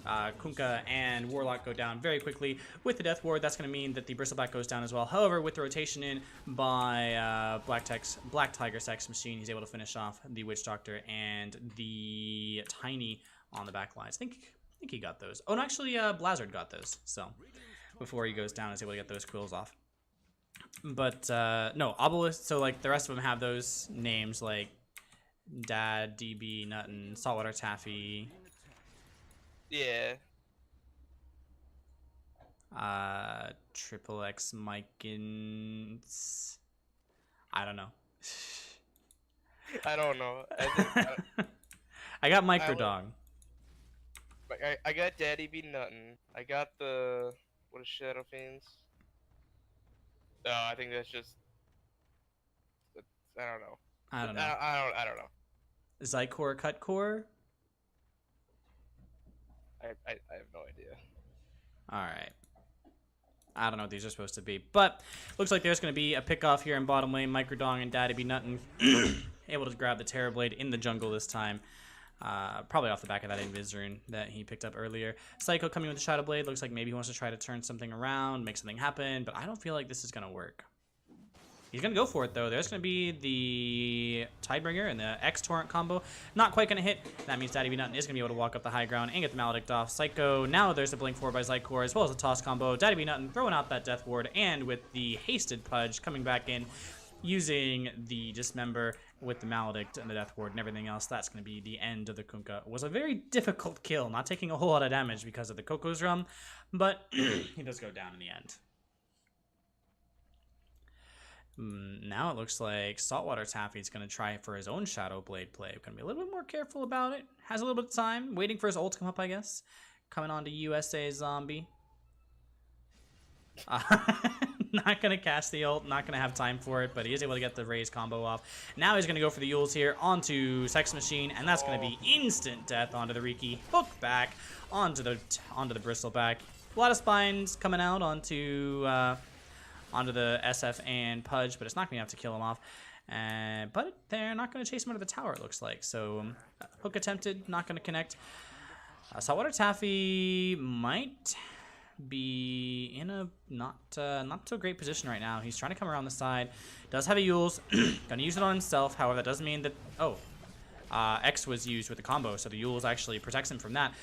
Kunkka and Warlock go down very quickly. With the Death Ward, that's going to mean that the Bristleback goes down as well. However, with the rotation in by Black Tiger Sex Machine, he's able to finish off the Witch Doctor and the Tiny on the back lines. I think he got those. Oh, no, actually, Blizzard got those. So before he goes down, he's able to get those quills off. But no, Obelisk. So like the rest of them have those names like Dad, DB, Nuttin, Saltwater Taffy. Yeah. Triple X Mykins. I don't know. I don't know. I think, I got Microdog. I got Daddy Be Nuttin. I got the what is Shadow Fiends? No, I think that's just. I don't know. I don't know. I don't know. Zycor Cutcore. I have no idea. All right. I don't know what these are supposed to be, but looks like there's going to be a pick off here in bottom lane. Microdong and Daddy Be Nuttin able to grab the Terrorblade in the jungle this time. Probably off the back of that Invis rune that he picked up earlier. Psycho coming with the Shadow Blade. Looks like maybe he wants to try to turn something around, make something happen, but I don't feel like this is going to work. He's going to go for it, though. There's going to be the Tidebringer and the X-Torrent combo. Not quite going to hit. That means Daddy B Nuttin is going to be able to walk up the high ground and get the Maledict off. Psycho, now there's the Blink 4 by Zycor, as well as the Toss combo. Daddy B Nuttin throwing out that Death Ward, and with the Hasted Pudge coming back in, using the Dismember with the Maledict and the Death Ward and everything else. That's going to be the end of the Kunkka. It was a very difficult kill, not taking a whole lot of damage because of the Coco's Rum, but he does go down in the end. Now it looks like Saltwater Taffy's going to try for his own Shadow Blade play. Going to be a little bit more careful about it. Has a little bit of time. Waiting for his ult to come up, I guess. Coming on to USA Zombie. Not going to cast the ult. Not going to have time for it, but he is able to get the raise combo off. Now he's going to go for the Yules here onto Sex Machine, and that's going to be instant death onto the Riki. Hook back onto the Bristleback. A lot of spines coming out onto the SF and Pudge, but it's not going to be enough to kill him off. But they're not going to chase him out of the tower, it looks like. So hook attempted, not going to connect. Saltwater Taffy might be in a not so great position right now. He's trying to come around the side. Does have a Yules. Going to use it on himself. However, that doesn't mean that... X was used with the combo, so the Yules actually protects him from that.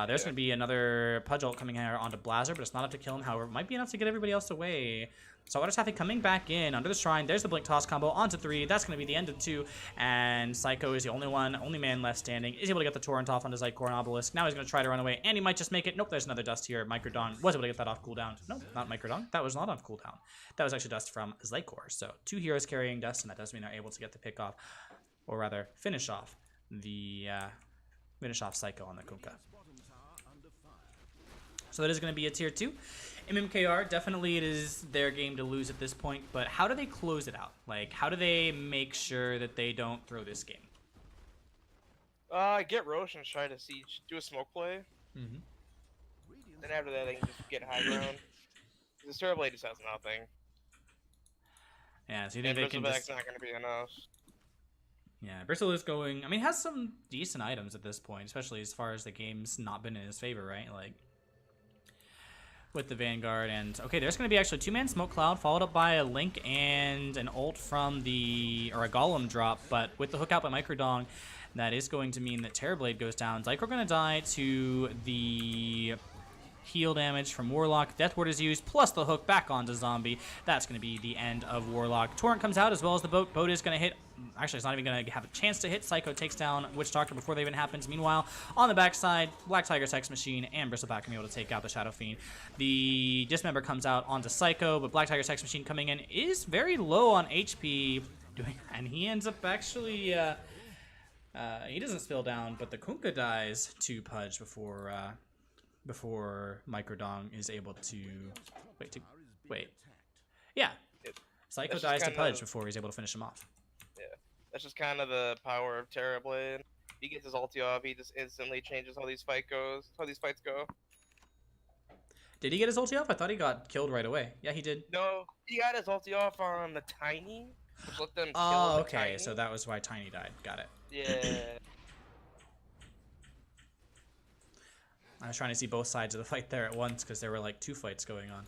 There's going to be another Pudge ult coming here onto Blazer, but it's not enough to kill him. However, it might be enough to get everybody else away. Saltwater Taffy coming back in under the Shrine. There's the Blink Toss combo onto 3. That's going to be the end of 2. And Psycho is the only man left standing. Is able to get the Torrent off onto Zycor and Obelisk. Now he's going to try to run away, and he might just make it. Nope, there's another dust here. Microdon was able to get that off cooldown. Nope, not Microdon. That was not off cooldown. That was actually dust from Zycor. So 2 heroes carrying dust, and that does mean they're able to get the pick off, or rather finish off Psycho on the Kunkka. So that is going to be a tier 2. MMKR, definitely it is their game to lose at this point, but how do they close it out? Like, how do they make sure that they don't throw this game? Get Roche and try to siege, do a smoke play. Mm-hmm. Then after that, they can just get high ground. This Terrorblade just has nothing. Yeah, so you think they can just... not going to be enough. Yeah, Bristle is going... I mean, has some decent items at this point, especially as far as the game's not been in his favor, right? Like, with the Vanguard, and... Okay, there's going to be actually 2-man Smoke Cloud, followed up by a Link and an ult from the... or a Golem drop, but with the hook out by Microdong, that is going to mean that Terrorblade goes down. Zycor going to die to the... heal damage from Warlock. Death Ward is used, plus the hook back onto Zombie. That's going to be the end of Warlock. Torrent comes out as well as the boat. Boat is going to hit. Actually, it's not even going to have a chance to hit. Psycho takes down Witch Doctor before that even happens. Meanwhile, on the backside, Black Tiger Sex Machine and Bristleback can be able to take out the Shadow Fiend. The Dismember comes out onto Psycho, but Black Tiger Sex Machine coming in is very low on HP, and he ends up actually... he doesn't spill down, but the Kunkka dies to Pudge before Microdong is able to... Wait. Yeah. Psycho dies to Pudge before he's able to finish him off. Yeah. That's just kind of the power of Terrorblade. He gets his ulti off, he just instantly changes how these fights go. Did he get his ulti off? I thought he got killed right away. Yeah, he did. No, he got his ulti off on the Tiny, which let them kill the okay, Tiny. So that was why Tiny died. Got it. Yeah. I was trying to see both sides of the fight there at once because there were like 2 fights going on.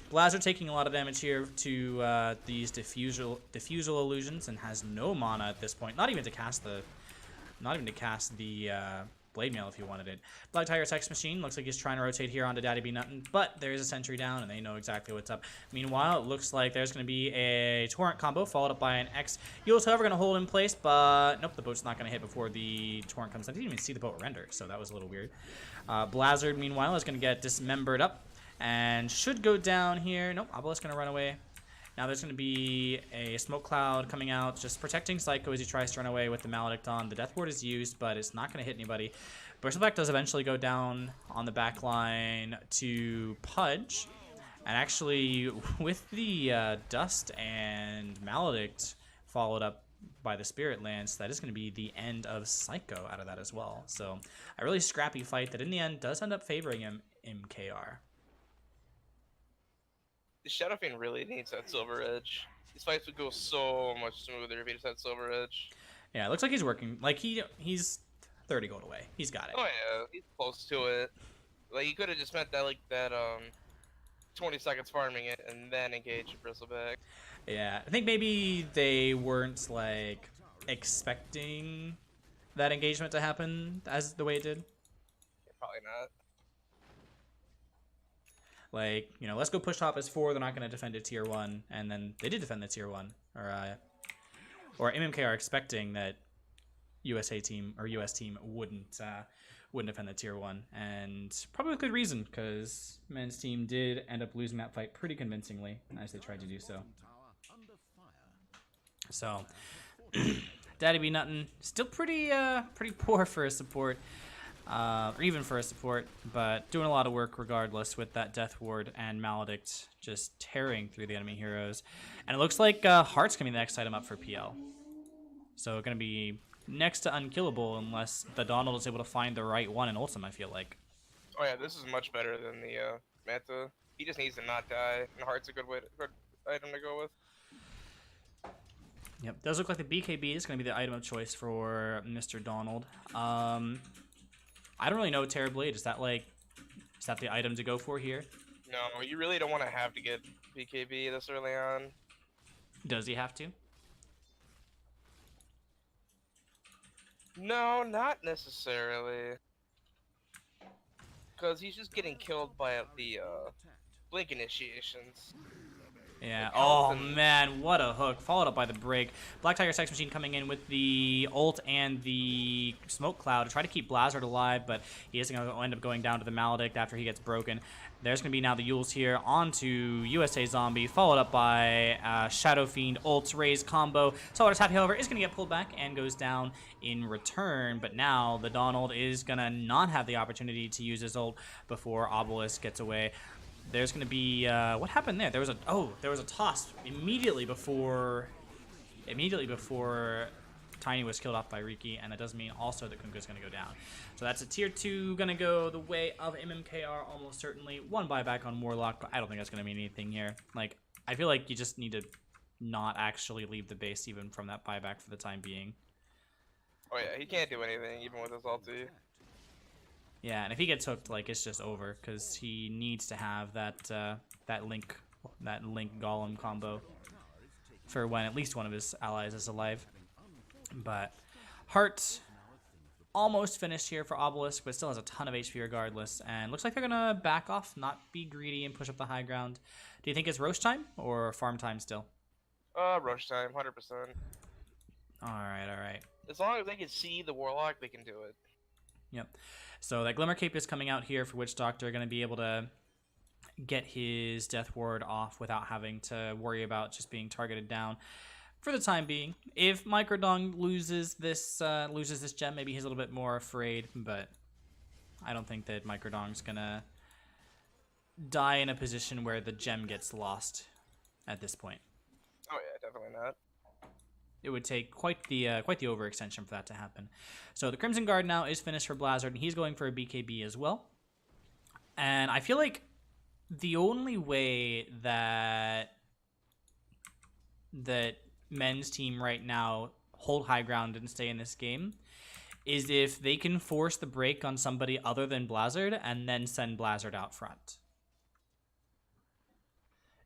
Blazer taking a lot of damage here to these diffusal illusions and has no mana at this point. Not even to cast the Blade Mail if he wanted it. Black Tiger Sex Machine looks like he's trying to rotate here onto Daddy B Nuttin, but there is a sentry down and they know exactly what's up. Meanwhile, it looks like there's going to be a Torrent combo followed up by an X. Yules, however, going to hold in place, but nope, the boat's not going to hit before the Torrent comes. I didn't even see the boat render, so that was a little weird. Blizzard, meanwhile, is going to get dismembered up and should go down here. Nope, Obelisk going to run away. Now there's going to be a Smoke Cloud coming out, just protecting Psycho as he tries to run away with the Maledict on. The Death Ward is used, but it's not going to hit anybody. Bristleback does eventually go down on the back line to Pudge. And actually, with the Dust and Maledict followed up by the Spirit Lance, that is going to be the end of Psycho out of that as well. So a really scrappy fight that in the end does end up favoring him, MKR. Shadow Fiend really needs that Silver Edge. These fights would go so much smoother if he just had Silver Edge. Yeah, it looks like he's working. Like he's 30 gold away. He's got it. Oh yeah, he's close to it. Like he could have just spent that 20 seconds farming it and then engage Bristleback. Yeah, I think maybe they weren't like expecting that engagement to happen as the way it did. Yeah, probably not. Like, you know, let's go push top as 4. They're not going to defend a tier 1, and then they did defend the tier 1. Or MMK are expecting that USA team or US team wouldn't defend the tier 1, and probably with good reason, because men's team did end up losing that fight pretty convincingly as they tried to do so. So, Daddy Be Nuttin still pretty poor for a support. Or even for a support, but doing a lot of work regardless with that Death Ward and Maledict just tearing through the enemy heroes. And it looks like Heart's going to be the next item up for PL. So going to be next to unkillable unless the Donald is able to find the right one in Ultim, I feel like. Oh yeah, this is much better than the Manta. He just needs to not die, and Heart's a good item to go with. Yep, does look like the BKB is going to be the item of choice for Mr. Donald. I don't really know terribly. Is that the item to go for here? No, you really don't want to have to get BKB this early on. Does he have to? No, not necessarily. Because he's just getting killed by the blink initiations. Yeah. Oh man, what a hook! Followed up by the break. Black Tiger Sex Machine coming in with the ult and the smoke cloud to try to keep Blizzard alive, but he is going to end up going down to the Maledict after he gets broken. There's going to be now the Yules here onto USA Zombie, followed up by Shadow Fiend ult raise combo. Saltwater Taffy, however, is going to get pulled back and goes down in return, but now the Donald is going to not have the opportunity to use his ult before Obelisk gets away. There's going to be what happened there? There was a toss immediately before Tiny was killed off by Riki, and that does mean also that Kunka's going to go down. So that's a tier 2 going to go the way of MMKR almost certainly. One buyback on Warlock, but I don't think that's going to mean anything here. Like, I feel like you just need to not actually leave the base even from that buyback for the time being. Oh yeah, he can't do anything even with his ulti. Yeah, and if he gets hooked, like, it's just over, because he needs to have that link golem combo for when at least one of his allies is alive. But Heart almost finished here for Obelisk, but still has a ton of HP regardless, and looks like they're gonna back off, not be greedy, and push up the high ground. Do you think it's roast time or farm time still? Rush time, 100%. All right. As long as they can see the Warlock, they can do it. Yep. So that Glimmer Cape is coming out here for Witch Doctor, going to be able to get his Death Ward off without having to worry about just being targeted down for the time being. If Microdong loses this gem, maybe he's a little bit more afraid, but I don't think that Microdong's going to die in a position where the gem gets lost at this point. Oh yeah, definitely not. It would take quite the overextension for that to happen. So the Crimson Guard now is finished for Blizzard, and he's going for a BKB as well. And I feel like the only way that men's team right now hold high ground and stay in this game is if they can force the break on somebody other than Blizzard and then send Blizzard out front.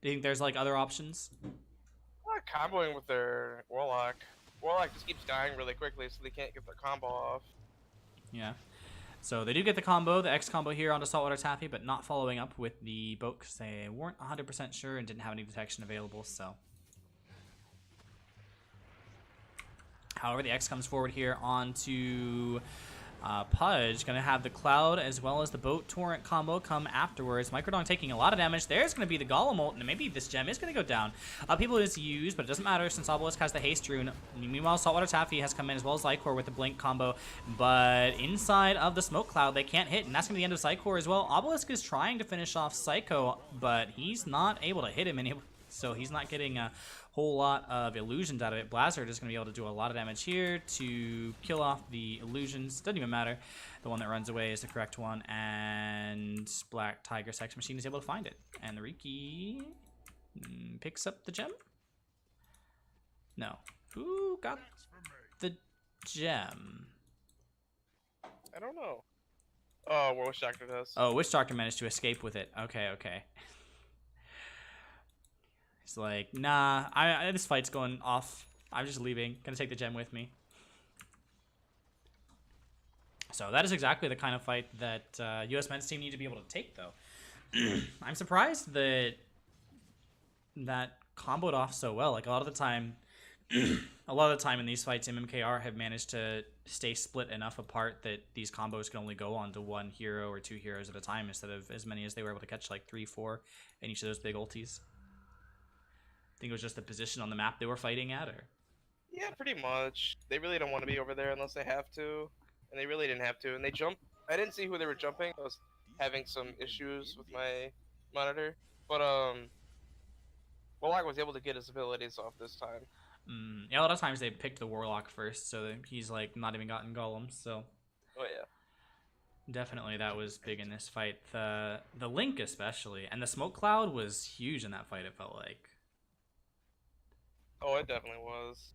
Do you think there's like other options? Comboing with their Warlock. Warlock just keeps dying really quickly, so they can't get their combo off. Yeah. So they do get the combo, the X combo here onto Saltwater Taffy, but not following up with the boat because they weren't 100% sure and didn't have any detection available. So, however, the X comes forward here onto Pudge. Going to have the Cloud as well as the Boat Torrent combo come afterwards. Microdong taking a lot of damage. There's going to be the Golem ult, and maybe this gem is going to go down. People is used, but it doesn't matter since Obelisk has the Haste Rune. Meanwhile, Saltwater Taffy has come in as well as Zycor with the Blink combo, but inside of the Smoke Cloud, they can't hit, and that's going to be the end of Zycor as well. Obelisk is trying to finish off Psycho, but he's not able to hit him, so he's not getting a whole lot of illusions out of it. Blizzard is going to be able to do a lot of damage here to kill off the illusions. Doesn't even matter. The one that runs away is the correct one, and Black Tiger Sex Machine is able to find it. And the Riki Picks up the gem? No. Who got the gem? I don't know. Oh, Witch Doctor does. Oh, Witch Doctor managed to escape with it. Okay, okay. He's like, nah, this fight's going off. I'm just leaving. Gonna take the gem with me. So that is exactly the kind of fight that U.S. men's team need to be able to take, though. I'm surprised that comboed off so well. Like a lot of the time in these fights, MMKR have managed to stay split enough apart that these combos can only go onto one hero or two heroes at a time instead of as many as they were able to catch, like 3, 4 in each of those big ultis. I think it was just the position on the map they were fighting at, or Yeah, pretty much. They really don't want to be over there unless they have to, and they really didn't have to. And they jump. I didn't see who they were jumping. I was having some issues with my monitor, but Warlock was able to get his abilities off this time. yeah, a lot of times they picked the Warlock first, so that he's like not even gotten golems. So Oh yeah. definitely that was big in this fight. The Link especially, and the smoke cloud was huge in that fight. It felt like. Oh, it definitely was.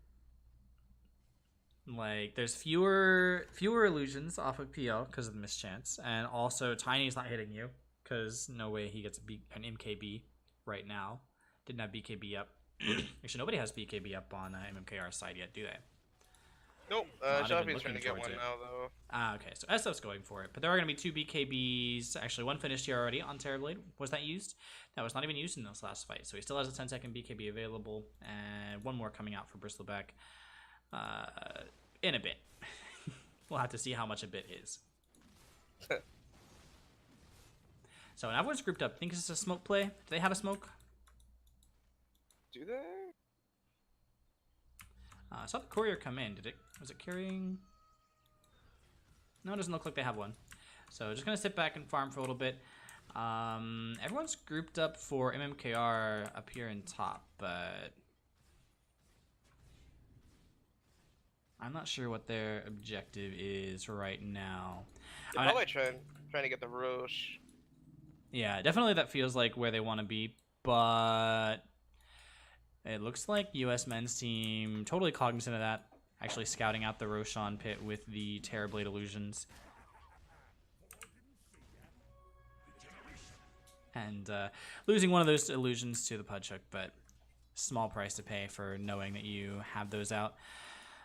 Like, there's fewer illusions off of PL because of the mischance, and also Tiny's not hitting you because no way he gets an MKB right now. Didn't have BKB up. Actually, nobody has BKB up on MMKR's side yet, do they? Nope. Not even Shoppy's trying to looking get one towards it. now though. Ah, okay. So SF's going for it, but there are going to be 2 BKBs. Actually, one finished here already on Terrorblade. Was that used? That was not even used in this last fight. So he still has a 10-second BKB available, and one more coming out for Bristleback in a bit. We'll have to see how much a bit is. So when everyone's grouped up, think this is a smoke play? Do they have a smoke? Do they? I saw the courier come in. Was it carrying? No, it doesn't look like they have one. So just gonna sit back and farm for a little bit. Everyone's grouped up for MMKR up here in top, but I'm not sure what their objective is right now. They're probably trying to get the Roche. Yeah, definitely that feels like where they want to be, but it looks like US men's team totally cognizant of that, actually scouting out the Roshan pit with the Terrorblade illusions. And losing one of those illusions to the Pudge Hook, but small price to pay for knowing that you have those out.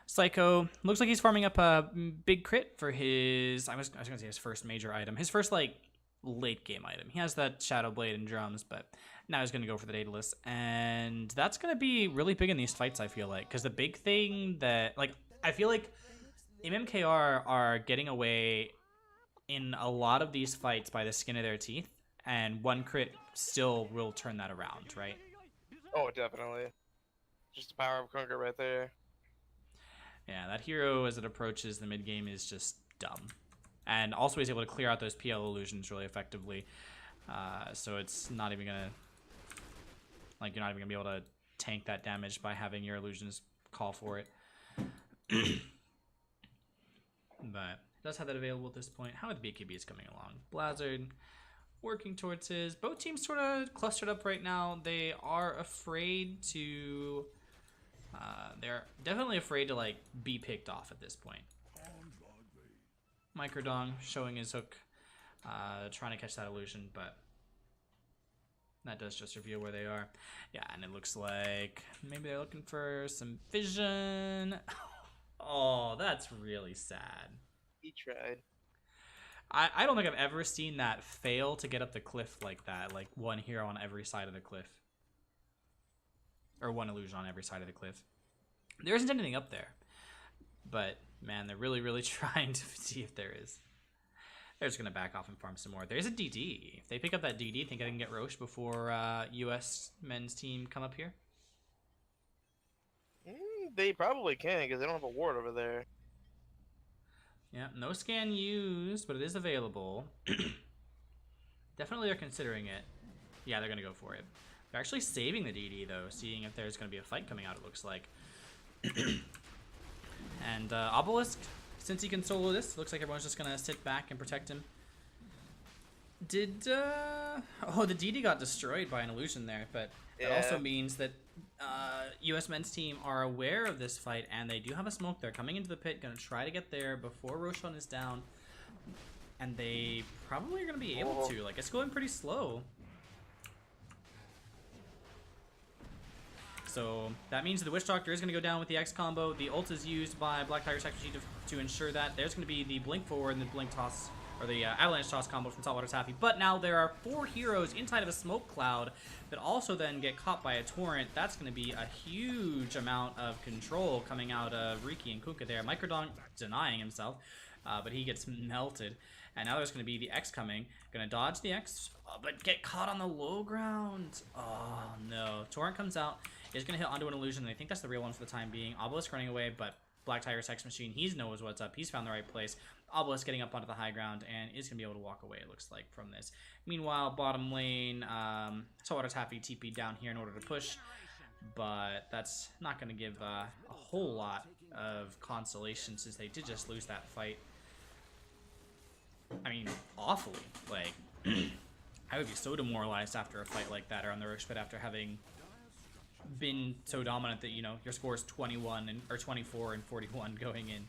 Psycho looks like he's farming up a big crit for his, I was gonna say his first major item, his first like late game item. He has that Shadow Blade and drums, but now he's gonna go for the Daedalus, and that's gonna be really big in these fights. I feel like, because the big thing that I feel like MMKR are getting away in a lot of these fights by the skin of their teeth, and one crit still will turn that around, right? Oh, definitely. Just the power of Kunga right there. Yeah, that hero as it approaches the mid game is just dumb, and also he's able to clear out those PL illusions really effectively. So it's not even gonna, like, you're not even gonna be able to tank that damage by having your illusions call for it. But it does have that available at this point. How are the BKBs coming along? Blizzard working towards his. Both teams sort of clustered up right now. They are afraid to. They're definitely afraid to like be picked off at this point. Microdong showing his hook, trying to catch that illusion, but that does just reveal where they are. Yeah, and it looks like maybe they're looking for some vision. Oh, that's really sad. He tried. I don't think I've ever seen that fail to get up the cliff like that. Like one hero on every side of the cliff. Or one illusion on every side of the cliff. There isn't anything up there. But, man, they're really, really trying to see if there is. They're just going to back off and farm some more. There's a DD. If they pick up that DD, think I can get Roche before US men's team come up here? They probably can, because they don't have a ward over there. Yeah, no scan used, but it is available. Definitely they're considering it. Yeah, they're going to go for it. They're actually saving the DD, though, seeing if there's going to be a fight coming out, it looks like. And Obelisk, since he can solo this, looks like everyone's just going to sit back and protect him. Did oh, the DD got destroyed by an illusion there, but that Yeah. also means that US men's team are aware of this fight and they do have a smoke. They're coming into the pit, gonna try to get there before Roshan is down, and they probably are gonna be able to. Like, it's going pretty slow. So that means the Witch Doctor is going to go down with the X combo. The ult is used by Black Tiger Sex Machine to ensure that there's going to be the blink forward and the blink toss, or the avalanche toss combo from Saltwater Taffy. But now there are 4 heroes inside of a smoke cloud that also then get caught by a torrent. That's going to be a huge amount of control coming out of Riki and Kunkka there. Microdon denying himself, but he gets melted. And now there's going to be the X coming. Going to dodge the X, but get caught on the low ground. Oh, no. Torrent comes out. Is going to hit onto an illusion, and I think that's the real one for the time being. Obelisk running away, but Black Tiger Sex Machine, he knows what's up. He's found the right place. Obelisk getting up onto the high ground, and is going to be able to walk away, it looks like, from this. Meanwhile, bottom lane, Saltwater Taffy TP down here in order to push, but that's not going to give a whole lot of consolation since they did just lose that fight. I mean, awfully. Like, I would be so demoralized after a fight like that, or on the Roche pit after having been so dominant that, you know, your score is 21 and or 24 and 41 going in.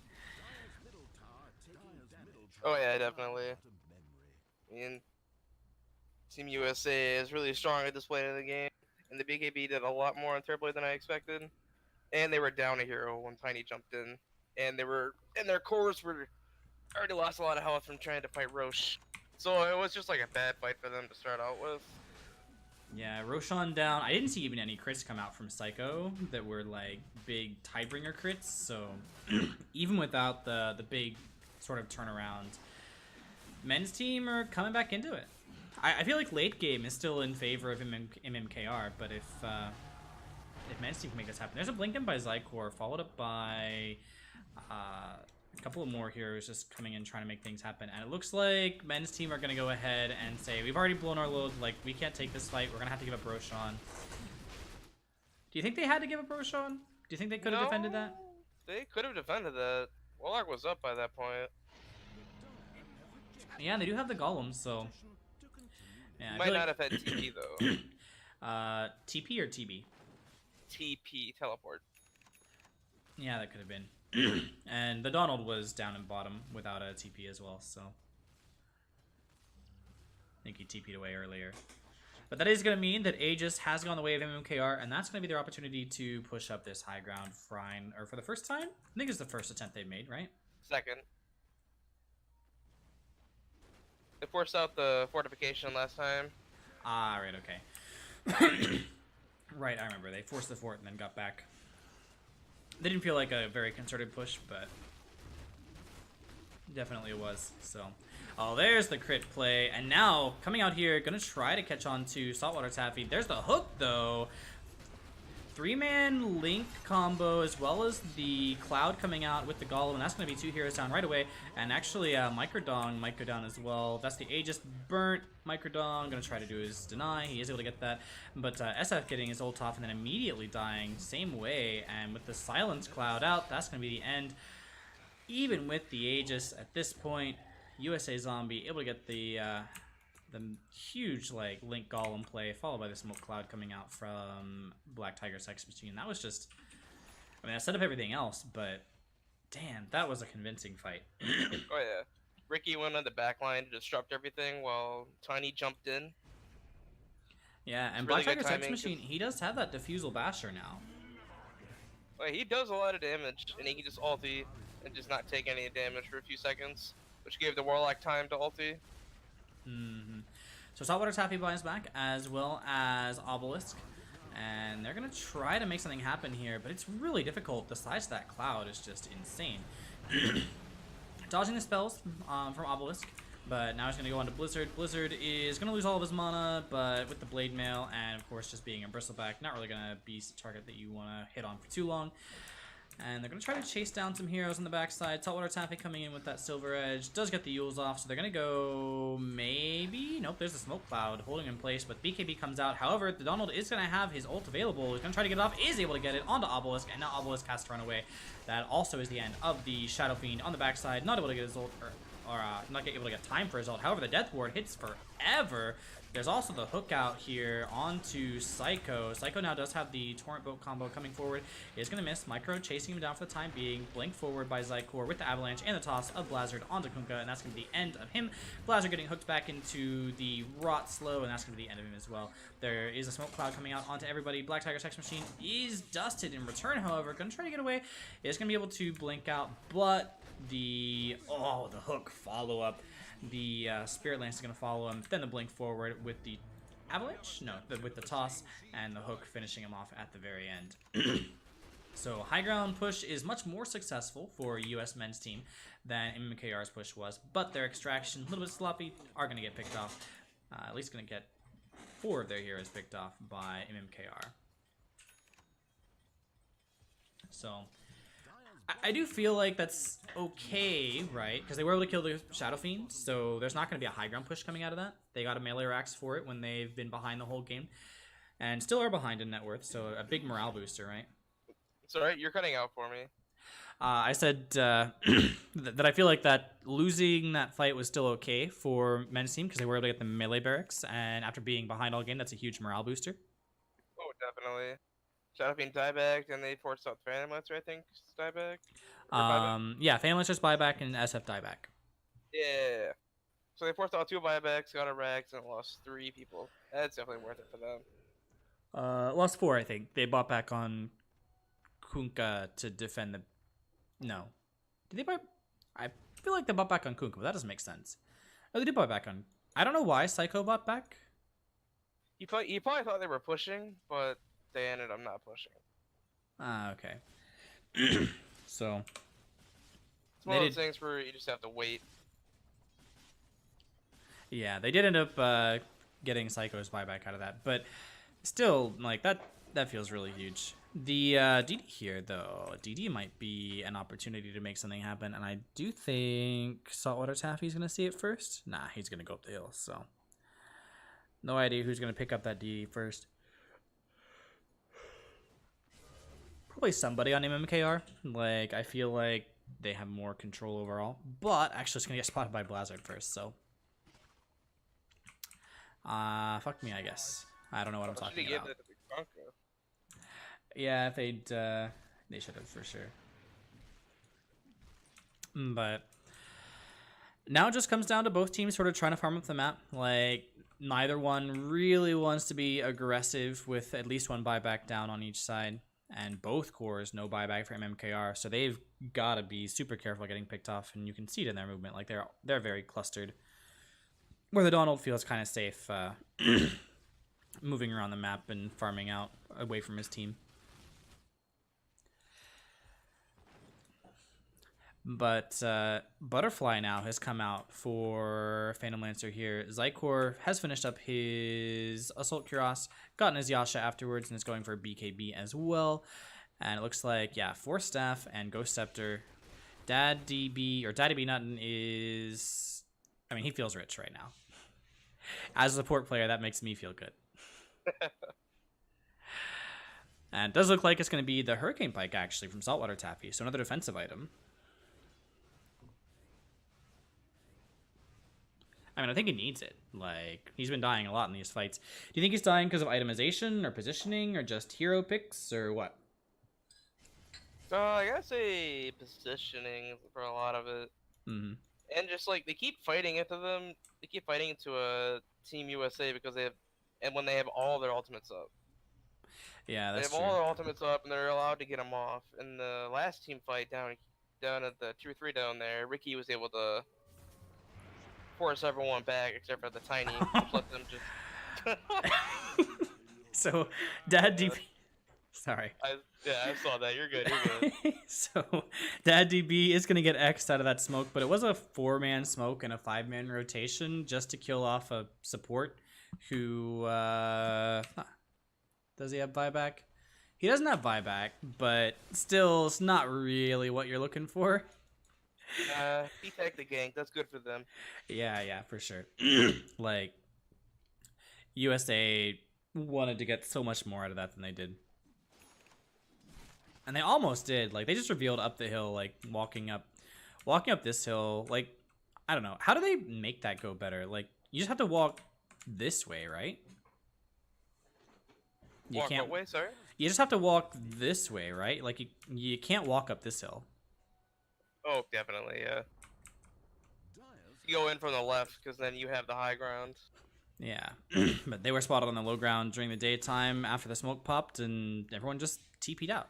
Oh yeah, definitely. I mean, Team USA is really strong at this point in the game, and the BKB did a lot more on Turbo than I expected. And they were down a hero when Tiny jumped in, and their cores were already lost a lot of health from trying to fight Roche. So it was just like a bad fight for them to start out with. Yeah, Roshan down. I didn't see even any crits come out from Psycho that were like big Tidebringer crits, so even without the big sort of turnaround, men's team are coming back into it. I feel like late game is still in favor of MMKR, but if men's team can make this happen. There's a blink in by Zykor, followed up by a couple of more heroes just coming in trying to make things happen, and it looks like men's team are going to go ahead and say, we've already blown our load, like, we can't take this fight, we're going to have to give up Roshan. Do you think they had to give up Roshan? Do you think they could have defended that? They could have defended that. Warlock was up by that point. Yeah, they do have the golems, so yeah, I Might feel not like... have had TP though. TP or TB? TP, teleport. Yeah, that could have been. And the Donald was down in bottom without a TP as well, so I think he TP'd away earlier. But that is going to mean that Aegis has gone the way of MMKR, and that's going to be their opportunity to push up this high ground for the first time? I think it's the first attempt they've made, right? Second. They forced out the fortification last time. Ah, right, okay. Right, I remember. They forced the fort and then got back. They didn't feel like a very concerted push, but definitely it was. So, oh, there's the crit play, and now coming out here, gonna try to catch on to Saltwater Taffy. There's the hook though. 3-man link combo as well as the cloud coming out with the golem, and that's gonna be 2 heroes down right away. And actually, Microdong might go down as well. That's the Aegis burnt. Microdong gonna try to do his deny. He is able to get that, but SF getting his ult off and then immediately dying same way. And with the silence cloud out, that's gonna be the end. Even with the Aegis at this point, USA Zombie able to get the huge like link golem play, followed by the smoke cloud coming out from Black Tiger Sex Machine. That was just, I mean, I set up everything else, but damn, that was a convincing fight. Oh yeah. Ricky went on the back line to disrupt everything while Tiny jumped in. Yeah, and Really Black good Tiger Sex timing, Machine, he does have that diffusal basher now. Well, he does a lot of damage, and he can just ulti and just not take any damage for a few seconds, which gave the Warlock time to ulti. So Saltwater Taffy buys back, as well as Obelisk, and they're gonna try to make something happen here, but it's really difficult. The size of that cloud is just insane. Dodging the spells from Obelisk, but now he's gonna go on to Blizzard. Blizzard is gonna lose all of his mana, but with the Blade Mail, and of course just being a Bristleback, not really gonna be a target that you wanna hit on for too long. And they're going to try to chase down some heroes on the backside. Saltwater Taffy coming in with that Silver Edge. Does get the Yules off, so they're going to go maybe? Nope, there's a Smoke Cloud holding in place, but BKB comes out. However, the Donald is going to have his ult available. He's going to try to get it off, is able to get it onto Obelisk, and now Obelisk has to run away. That also is the end of the Shadow Fiend on the backside. Not able to get his ult, or not able to get time for his ult. However, the Death Ward hits forever. There's also the hook out here onto Psycho. Psycho now does have the Torrent Boat combo coming forward. Is going to miss. Micro chasing him down for the time being. Blink forward by Zycor with the Avalanche and the toss of Blizzard onto Kunkka, and that's going to be the end of him. Blizzard getting hooked back into the Rot Slow, and that's going to be the end of him as well. There is a smoke cloud coming out onto everybody. Black Tiger Sex Machine is dusted in return, however. Going to try to get away. Is going to be able to blink out, but the hook follow-up. The Spirit Lance is going to follow him, then the blink forward with the Avalanche? No, with the toss, and the hook finishing him off at the very end. So high ground push is much more successful for US men's team than MMKR's push was, but their extraction, a little bit sloppy, are going to get picked off. At least going to get 4 of their heroes picked off by MMKR. So I do feel like that's okay, right? Because they were able to kill the Shadow Fiend, so there's not going to be a high ground push coming out of that. They got a melee racks for it when they've been behind the whole game, and still are behind in net worth, so a big morale booster, right? It's alright, you're cutting out for me. I said that I feel like that losing that fight was still okay for men's team because they were able to get the melee barracks, and after being behind all game, that's a huge morale booster. Oh, definitely. Shadow Fiend dieback, and they forced out Phantom Lancer, I think, dieback. Yeah, Phantom Lancer's buyback and SF dieback. Yeah. So they forced out 2 buybacks, got a Rex, and lost 3 people. That's definitely worth it for them. Lost 4, I think. They bought back on Kunkka to defend the... No. Did they buy... I feel like they bought back on Kunkka, but that doesn't make sense. Oh, they did buy back on... I don't know why Psycho bought back. You probably thought they were pushing, but they ended up not pushing. Ah, okay. So... It's one of those things where you just have to wait. Yeah, they did end up getting Psycho's buyback out of that, but still, like, that feels really huge. The DD here, though, DD might be an opportunity to make something happen, and I do think Saltwater Taffy's going to see it first. Nah, he's going to go up the hill, so no idea who's going to pick up that DD first. Probably somebody on MMKR. Like, I feel like they have more control overall, but actually it's going to get spotted by Blizzard first, so... fuck me, I guess. I don't know what I'm talking about. Yeah, if they should have for sure. But now it just comes down to both teams sort of trying to farm up the map. Like, neither one really wants to be aggressive with at least one buyback down on each side. And both cores no buyback for MMKR, so they've got to be super careful getting picked off. And you can see it in their movement. Like, they're very clustered. Where the Donald feels kind of safe moving around the map and farming out away from his team. But Butterfly now has come out for Phantom Lancer here. Zycor has finished up his Assault Cuirass, gotten his Yasha afterwards, and is going for a BKB as well. And it looks like, yeah, Force Staff and Ghost Scepter. Daddy B Nutton is... I mean, he feels rich right now. As a support player, that makes me feel good. And it does look like it's going to be the Hurricane Pike, actually, from Saltwater Taffy. So another defensive item. I mean, I think he needs it. Like, he's been dying a lot in these fights. Do you think he's dying because of itemization or positioning or just hero picks or what? I gotta say positioning for a lot of it. Mm-hmm. And just like they keep fighting into them, they keep fighting into a Team USA because they have, and when they have all their ultimates up. Yeah, that's true. They have all their ultimates up and they're allowed to get them off. In the last team fight down at the 2-3 down there, Ricky was able to force everyone back except for the Tiny, which let them just. So, Dad DB. Sorry. I saw that. You're good. You're good. So, Dad DB is going to get X'd out of that smoke, but it was a 4-man smoke and a 5-man rotation just to kill off a support who. Does he have buyback? He doesn't have buyback, but still, it's not really what you're looking for. He tagged the gank. That's good for them. Yeah, for sure. Like, USA wanted to get so much more out of that than they did. And they almost did. Like, they just revealed up the hill, like, walking up this hill. Like, I don't know. How do they make that go better? Like, you just have to walk this way, right? You Walk can't. what way? Sorry. You just have to walk this way, right? Like, you can't walk up this hill. Oh, definitely. Yeah. Dyer's You go in from the left because then you have the high ground. Yeah. But they were spotted on the low ground during the daytime after the smoke popped, and everyone just TP'd out.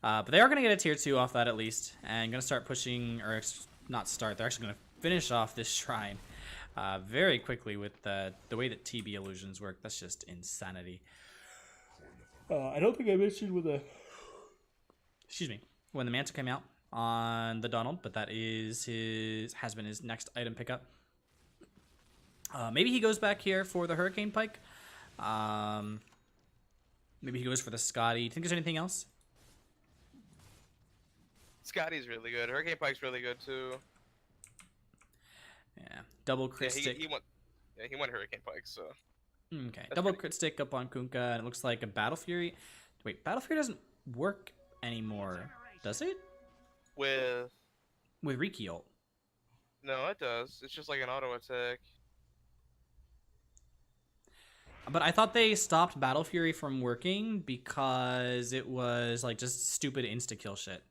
But they are going to get a tier 2 off that at least, and going to start pushing, or not start, they're actually going to finish off this shrine very quickly with the way that TB illusions work. That's just insanity. I don't think I mentioned with the... Excuse me. When the Manta came out on the Donald, but that is has been his next item pickup. Maybe he goes back here for the Hurricane Pike. Maybe he goes for the Scotty. Do you think there's anything else? Scotty's really good. Hurricane Pike's really good too. Yeah. Double Yeah, crit stick. he went. Yeah, he went Hurricane Pike. So. Okay. That's Double pretty crit stick up on Kunkka, and it looks like a Battle Fury. Wait, Battle Fury doesn't work anymore, does it? With. With Riki ult. No, it does. It's just like an auto attack. But I thought they stopped Battle Fury from working because it was like just stupid insta-kill shit.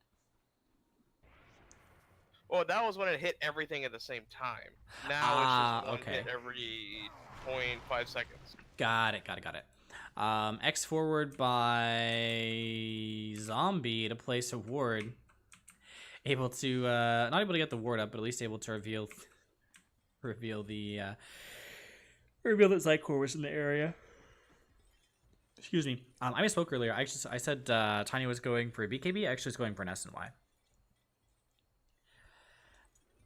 Well, that was when it hit everything at the same time. Now it's just one hit every 0.5 seconds. Got it. X forward by Zombie to place a ward. Able to, not able to get the ward up, but at least able to reveal that Zycor was in the area. Excuse me. I misspoke earlier. I said Tiny was going for a BKB. I actually was going for an SNY.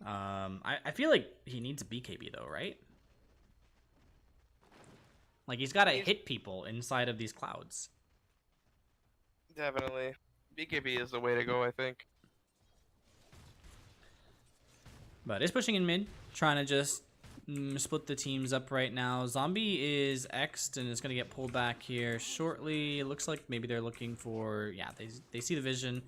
I feel like he needs a BKB though, right? Like he's got to hit people inside of these clouds. Definitely. BKB is the way to go, I think. But it's pushing in mid, trying to just split the teams up right now. Zombie is X'd and is going to get pulled back here shortly. It looks like maybe they're looking for... Yeah, they see the vision.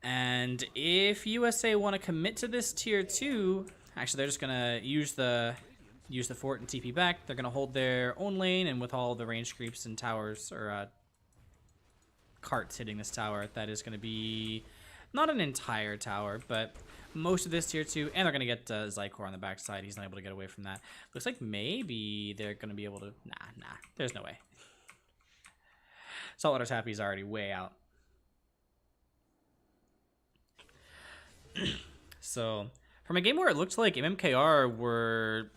And if USA want to commit to this tier 2... Actually, they're just going to use the fort and TP back. They're going to hold their own lane, and with all the range creeps and towers, or carts hitting this tower, that is going to be not an entire tower, but most of this tier 2, and they're going to get Zycor on the backside. He's not able to get away from that. Looks like maybe they're going to be able to... Nah, there's no way. Saltwater Tappy is already way out. So, from a game where it looked like MMKR were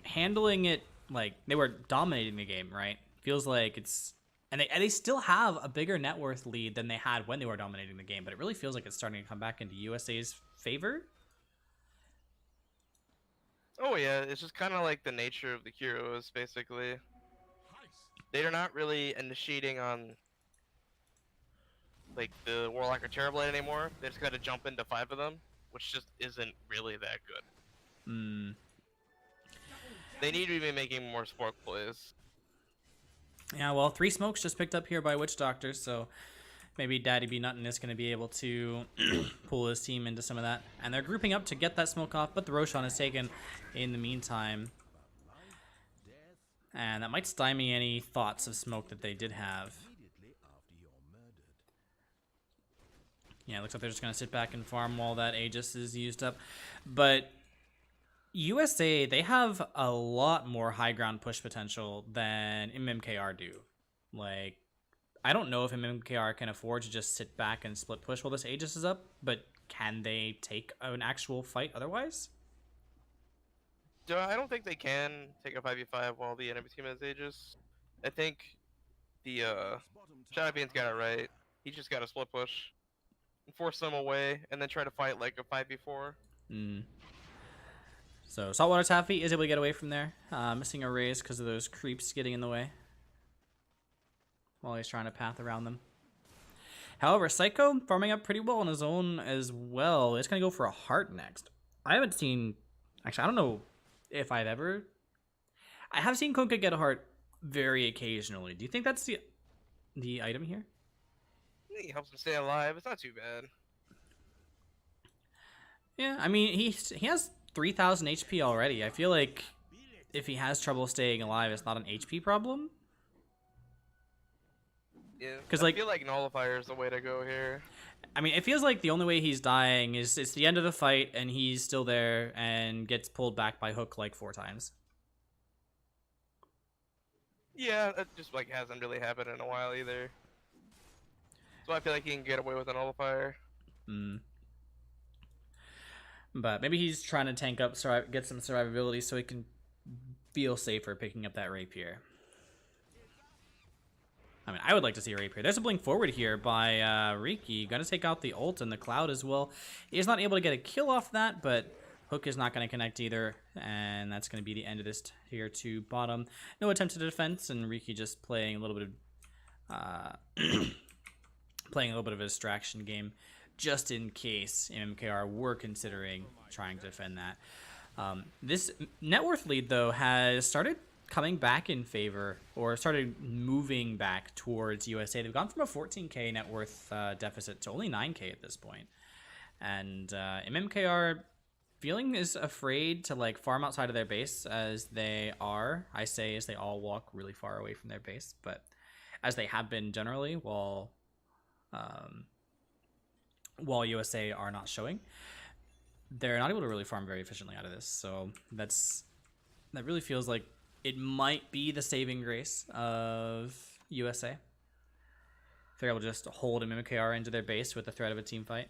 handling it, like, they were dominating the game, right? Feels like it's... And they still have a bigger net worth lead than they had when they were dominating the game, but it really feels like it's starting to come back into USA's favor. Oh yeah, it's just kind of like the nature of the heroes, basically. They're not really initiating on like the Warlock or Terrorblade anymore. They just gotta jump into 5 of them, which just isn't really that good. They need to be making more sport plays. Yeah, well, 3 smokes just picked up here by Witch Doctor, so maybe Daddy B Nuttin is going to be able to pull his team into some of that. And they're grouping up to get that smoke off, but the Roshan is taken in the meantime. And that might stymie any thoughts of smoke that they did have. Yeah, it looks like they're just going to sit back and farm while that Aegis is used up. But USA, they have a lot more high ground push potential than MMKR do. Like, I don't know if MMKR can afford to just sit back and split push while this Aegis is up, but can they take an actual fight otherwise? I don't think they can take a 5v5 while the enemy team has Aegis. I think the Champions got it right. He just got to split push and force them away, and then try to fight like a 5v4. So Saltwater Taffy is able to get away from there, missing a raise because of those creeps getting in the way while he's trying to path around them. However, Psycho farming up pretty well on his own as well. It's going to go for a heart next. I haven't seen... Actually, I don't know if I've ever... I have seen Kunkka get a heart very occasionally. Do you think that's the item here? He helps him stay alive. It's not too bad. Yeah, I mean, he has 3,000 HP already. I feel like if he has trouble staying alive, it's not an HP problem. Yeah, 'Cause, I like- feel like Nullifier is the way to go here. I mean, it feels like the only way he's dying is it's the end of the fight and he's still there and gets pulled back by Hook like 4 times. Yeah, that just like hasn't really happened in a while either. So I feel like he can get away with a Nullifier. Hmm. But maybe he's trying to tank up, get some survivability so he can feel safer picking up that rapier. I mean, I would like to see a rapier. There's a blink forward here by Riki. Gonna take out the ult and the cloud as well. He's not able to get a kill off that, but Hook is not going to connect either, and that's going to be the end of this tier 2 bottom. No attempt at defense, and Riki just playing a little bit of playing a little bit of a distraction game, just in case MMKR were considering trying to defend that. This net worth lead, though, has started coming back in favor, or started moving back towards USA. They've gone from a 14k net worth deficit to only 9k at this point. And MMKR feeling is afraid to like farm outside of their base, as they are. I say as they all walk really far away from their base, but as they have been generally, while USA are not showing, they're not able to really farm very efficiently out of this. So that really feels like it might be the saving grace of USA. If they're able to just hold MMKR into their base with the threat of a team fight.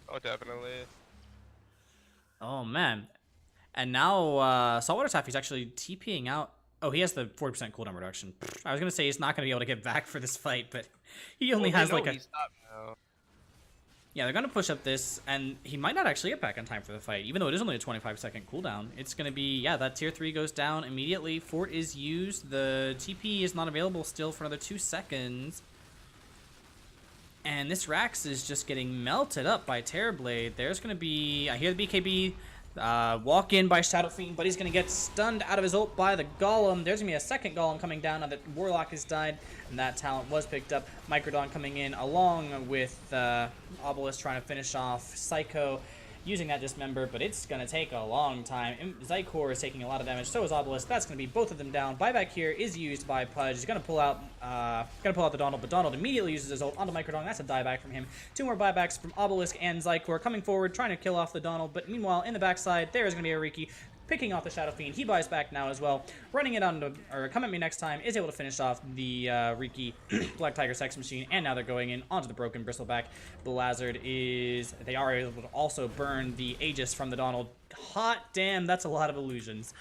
Oh, definitely. Oh, man. And now Saltwater Taffy's actually TPing out. Oh, he has the 40% cooldown reduction. I was going to say he's not going to be able to get back for this fight, but he only has like a... He's stopped now. Yeah, they're going to push up this, and he might not actually get back in time for the fight, even though it is only a 25-second cooldown. It's going to be, yeah, that tier 3 goes down immediately. Fort is used. The TP is not available still for another 2 seconds. And this Rax is just getting melted up by Terrorblade. There's going to be, I hear the BKB walk in by Shadow Fiend, but he's going to get stunned out of his ult by the Golem. There's going to be a second Golem coming down now that Warlock has died, and that talent was picked up. Microdon coming in along with Obelisk trying to finish off Psycho, using that Dismember, but it's going to take a long time. Zycor is taking a lot of damage, so is Obelisk. That's going to be both of them down. Buyback here is used by Pudge. He's going to pull out the Donald, but Donald immediately uses his ult onto Microdon. That's a dieback from him. 2 more buybacks from Obelisk and Zycor coming forward, trying to kill off the Donald, but meanwhile, in the backside, there is going to be a Riki picking off the Shadow Fiend. He buys back now as well. Running it onto, or Come At Me Next Time, is able to finish off the Riki Black Tiger Sex Machine, and now they're going in onto the broken Bristleback. Blizzard is, they are able to also burn the Aegis from the Donald. Hot damn, that's a lot of illusions.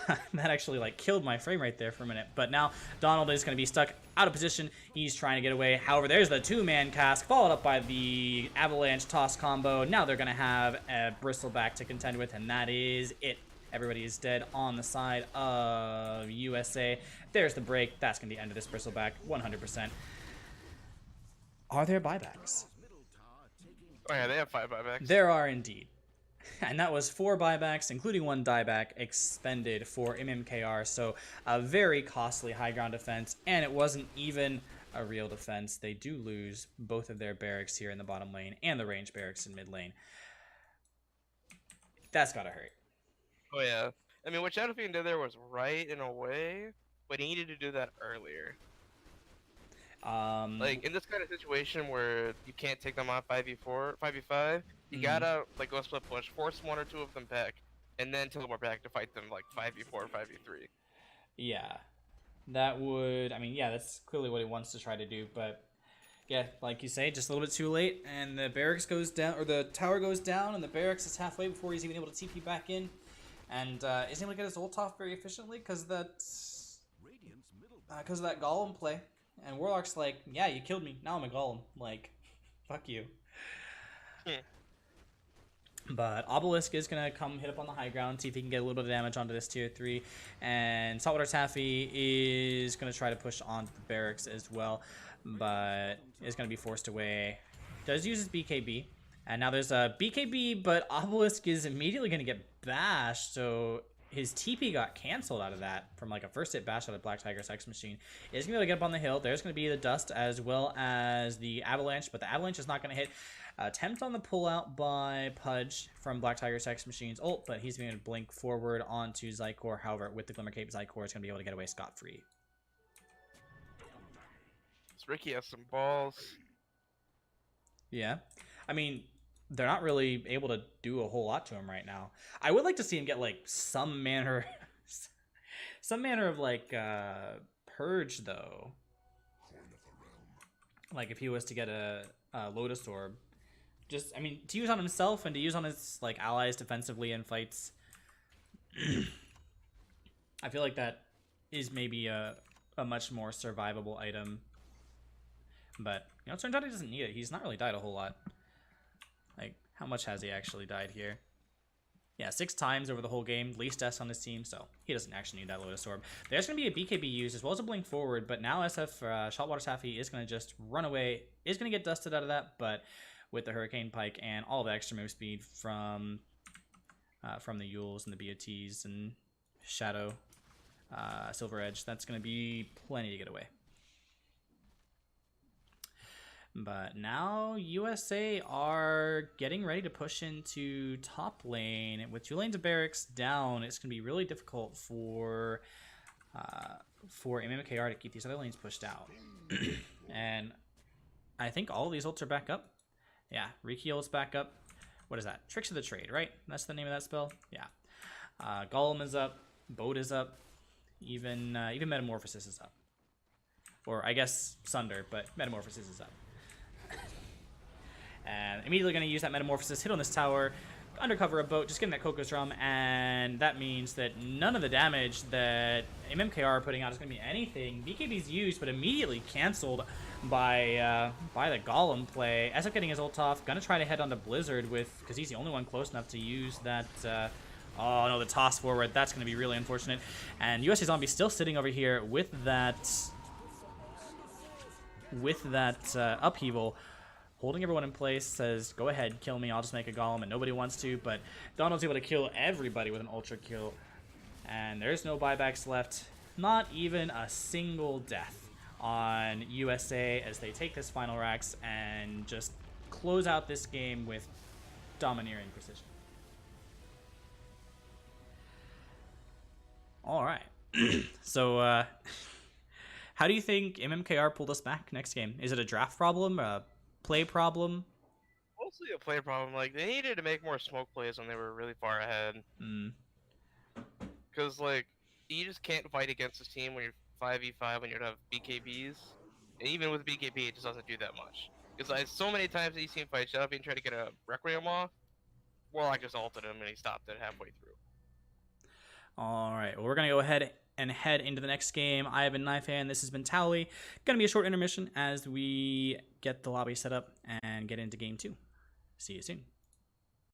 That actually like killed my frame rate there for a minute. But now Donald is going to be stuck out of position. He's trying to get away. However, there's the 2-man cask followed up by the Avalanche Toss combo. Now they're going to have a Bristleback to contend with, and that is it. Everybody is dead on the side of USA. There's the break. That's going to be the end of this Bristleback, 100%. Are there buybacks? Oh yeah, they have 5 buybacks. There are indeed. And that was 4 buybacks, including 1 dieback, expended for MMKR. So a very costly high ground defense, and it wasn't even a real defense. They do lose both of their barracks here in the bottom lane and the range barracks in mid lane. That's gotta hurt. Oh yeah. I mean, what Shadow Fiend did there was right in a way, but he needed to do that earlier. Like in this kind of situation where you can't take them on 5v4, 5v5, you gotta like go split push, force 1 or 2 of them back, and then teleport back to fight them like 5v4, 5v3. Yeah, that would. I mean, yeah, that's clearly what he wants to try to do, but yeah, like you say, just a little bit too late, and the barracks goes down, or the tower goes down, and the barracks is halfway before he's even able to TP back in. And isn't able to get his ult off very efficiently because of that Golem play. And Warlock's like, yeah, you killed me. Now I'm a Golem. Like, fuck you. Yeah. But Obelisk is going to come hit up on the high ground, see if he can get a little bit of damage onto this tier 3. And Saltwater Taffy is going to try to push onto the barracks as well, but is going to be forced away. Does use his BKB. And now there's a BKB, but Obelisk is immediately going to get bashed, so his TP got canceled out of that from like a first hit bash out of Black Tiger Sex Machine. He's going to be able to get up on the hill. There's going to be the Dust as well as the Avalanche, but the Avalanche is not going to hit. Attempt on the pullout by Pudge from Black Tiger Sex Machine's ult, but he's going to blink forward onto Zycor. However, with the Glimmer Cape, Zycor is going to be able to get away scot-free. Ricky has some balls. Yeah. I mean, they're not really able to do a whole lot to him right now. I would like to see him get, like, some manner of, like, purge, though. Like, if he was to get a Lotus Orb. Just, I mean, to use on himself and to use on his, like, allies defensively in fights. I feel like that is maybe a much more survivable item. But, you know, it turns out he doesn't need it. He's not really died a whole lot. Like, how much has he actually died here? Yeah, 6 times over the whole game. Least deaths on his team, so he doesn't actually need that Lotus Orb. There's going to be a BKB used as well as a Blink Forward, but now SF Saltwater Taffy is going to just run away. Is going to get dusted out of that, but with the Hurricane Pike and all the extra move speed from the Yules and the BOTs and Shadow, Silver Edge, that's going to be plenty to get away. But now USA are getting ready to push into top lane. With 2 lanes of barracks down, it's going to be really difficult for MMKR to keep these other lanes pushed out. And I think all of these ults are back up. Yeah, Riki ult's back up. What is that? Tricks of the Trade, right? That's the name of that spell? Yeah. Golem is up. Boat is up. Even Metamorphosis is up. Or I guess Sunder, but Metamorphosis is up. And immediately going to use that Metamorphosis, hit on this tower, undercover a boat, just getting that Coco's Drum, and that means that none of the damage that MMKR are putting out is going to be anything. BKB's used, but immediately canceled by the Golem play. Ends up getting his ult off, going to try to head onto Blizzard because he's the only one close enough to use that. Oh no, the toss forward. That's going to be really unfortunate. And USA Zombie still sitting over here with that upheaval. Holding everyone in place, says, go ahead, kill me, I'll just make a golem, and nobody wants to, but Donald's able to kill everybody with an ultra kill, and there's no buybacks left, not even a single death on USA as they take this final racks and just close out this game with domineering precision. Alright, so how do you think MMKR pulled us back next game? Is it a draft problem, a play problem? Mostly a play problem. Like, they needed to make more smoke plays when they were really far ahead. Because, like, you just can't fight against this team when you're 5v5 when you have BKBs. And even with BKB, it just doesn't do that much. Because so many times he's seen fight Shelby and try to get a Requiem off, Warlock just ulted him and he stopped it halfway through. Alright, well, we're going to go ahead and head into the next game. I have been Knifehan, this has been Towley. Going to be a short intermission as we get the lobby set up and get into game 2. See you soon.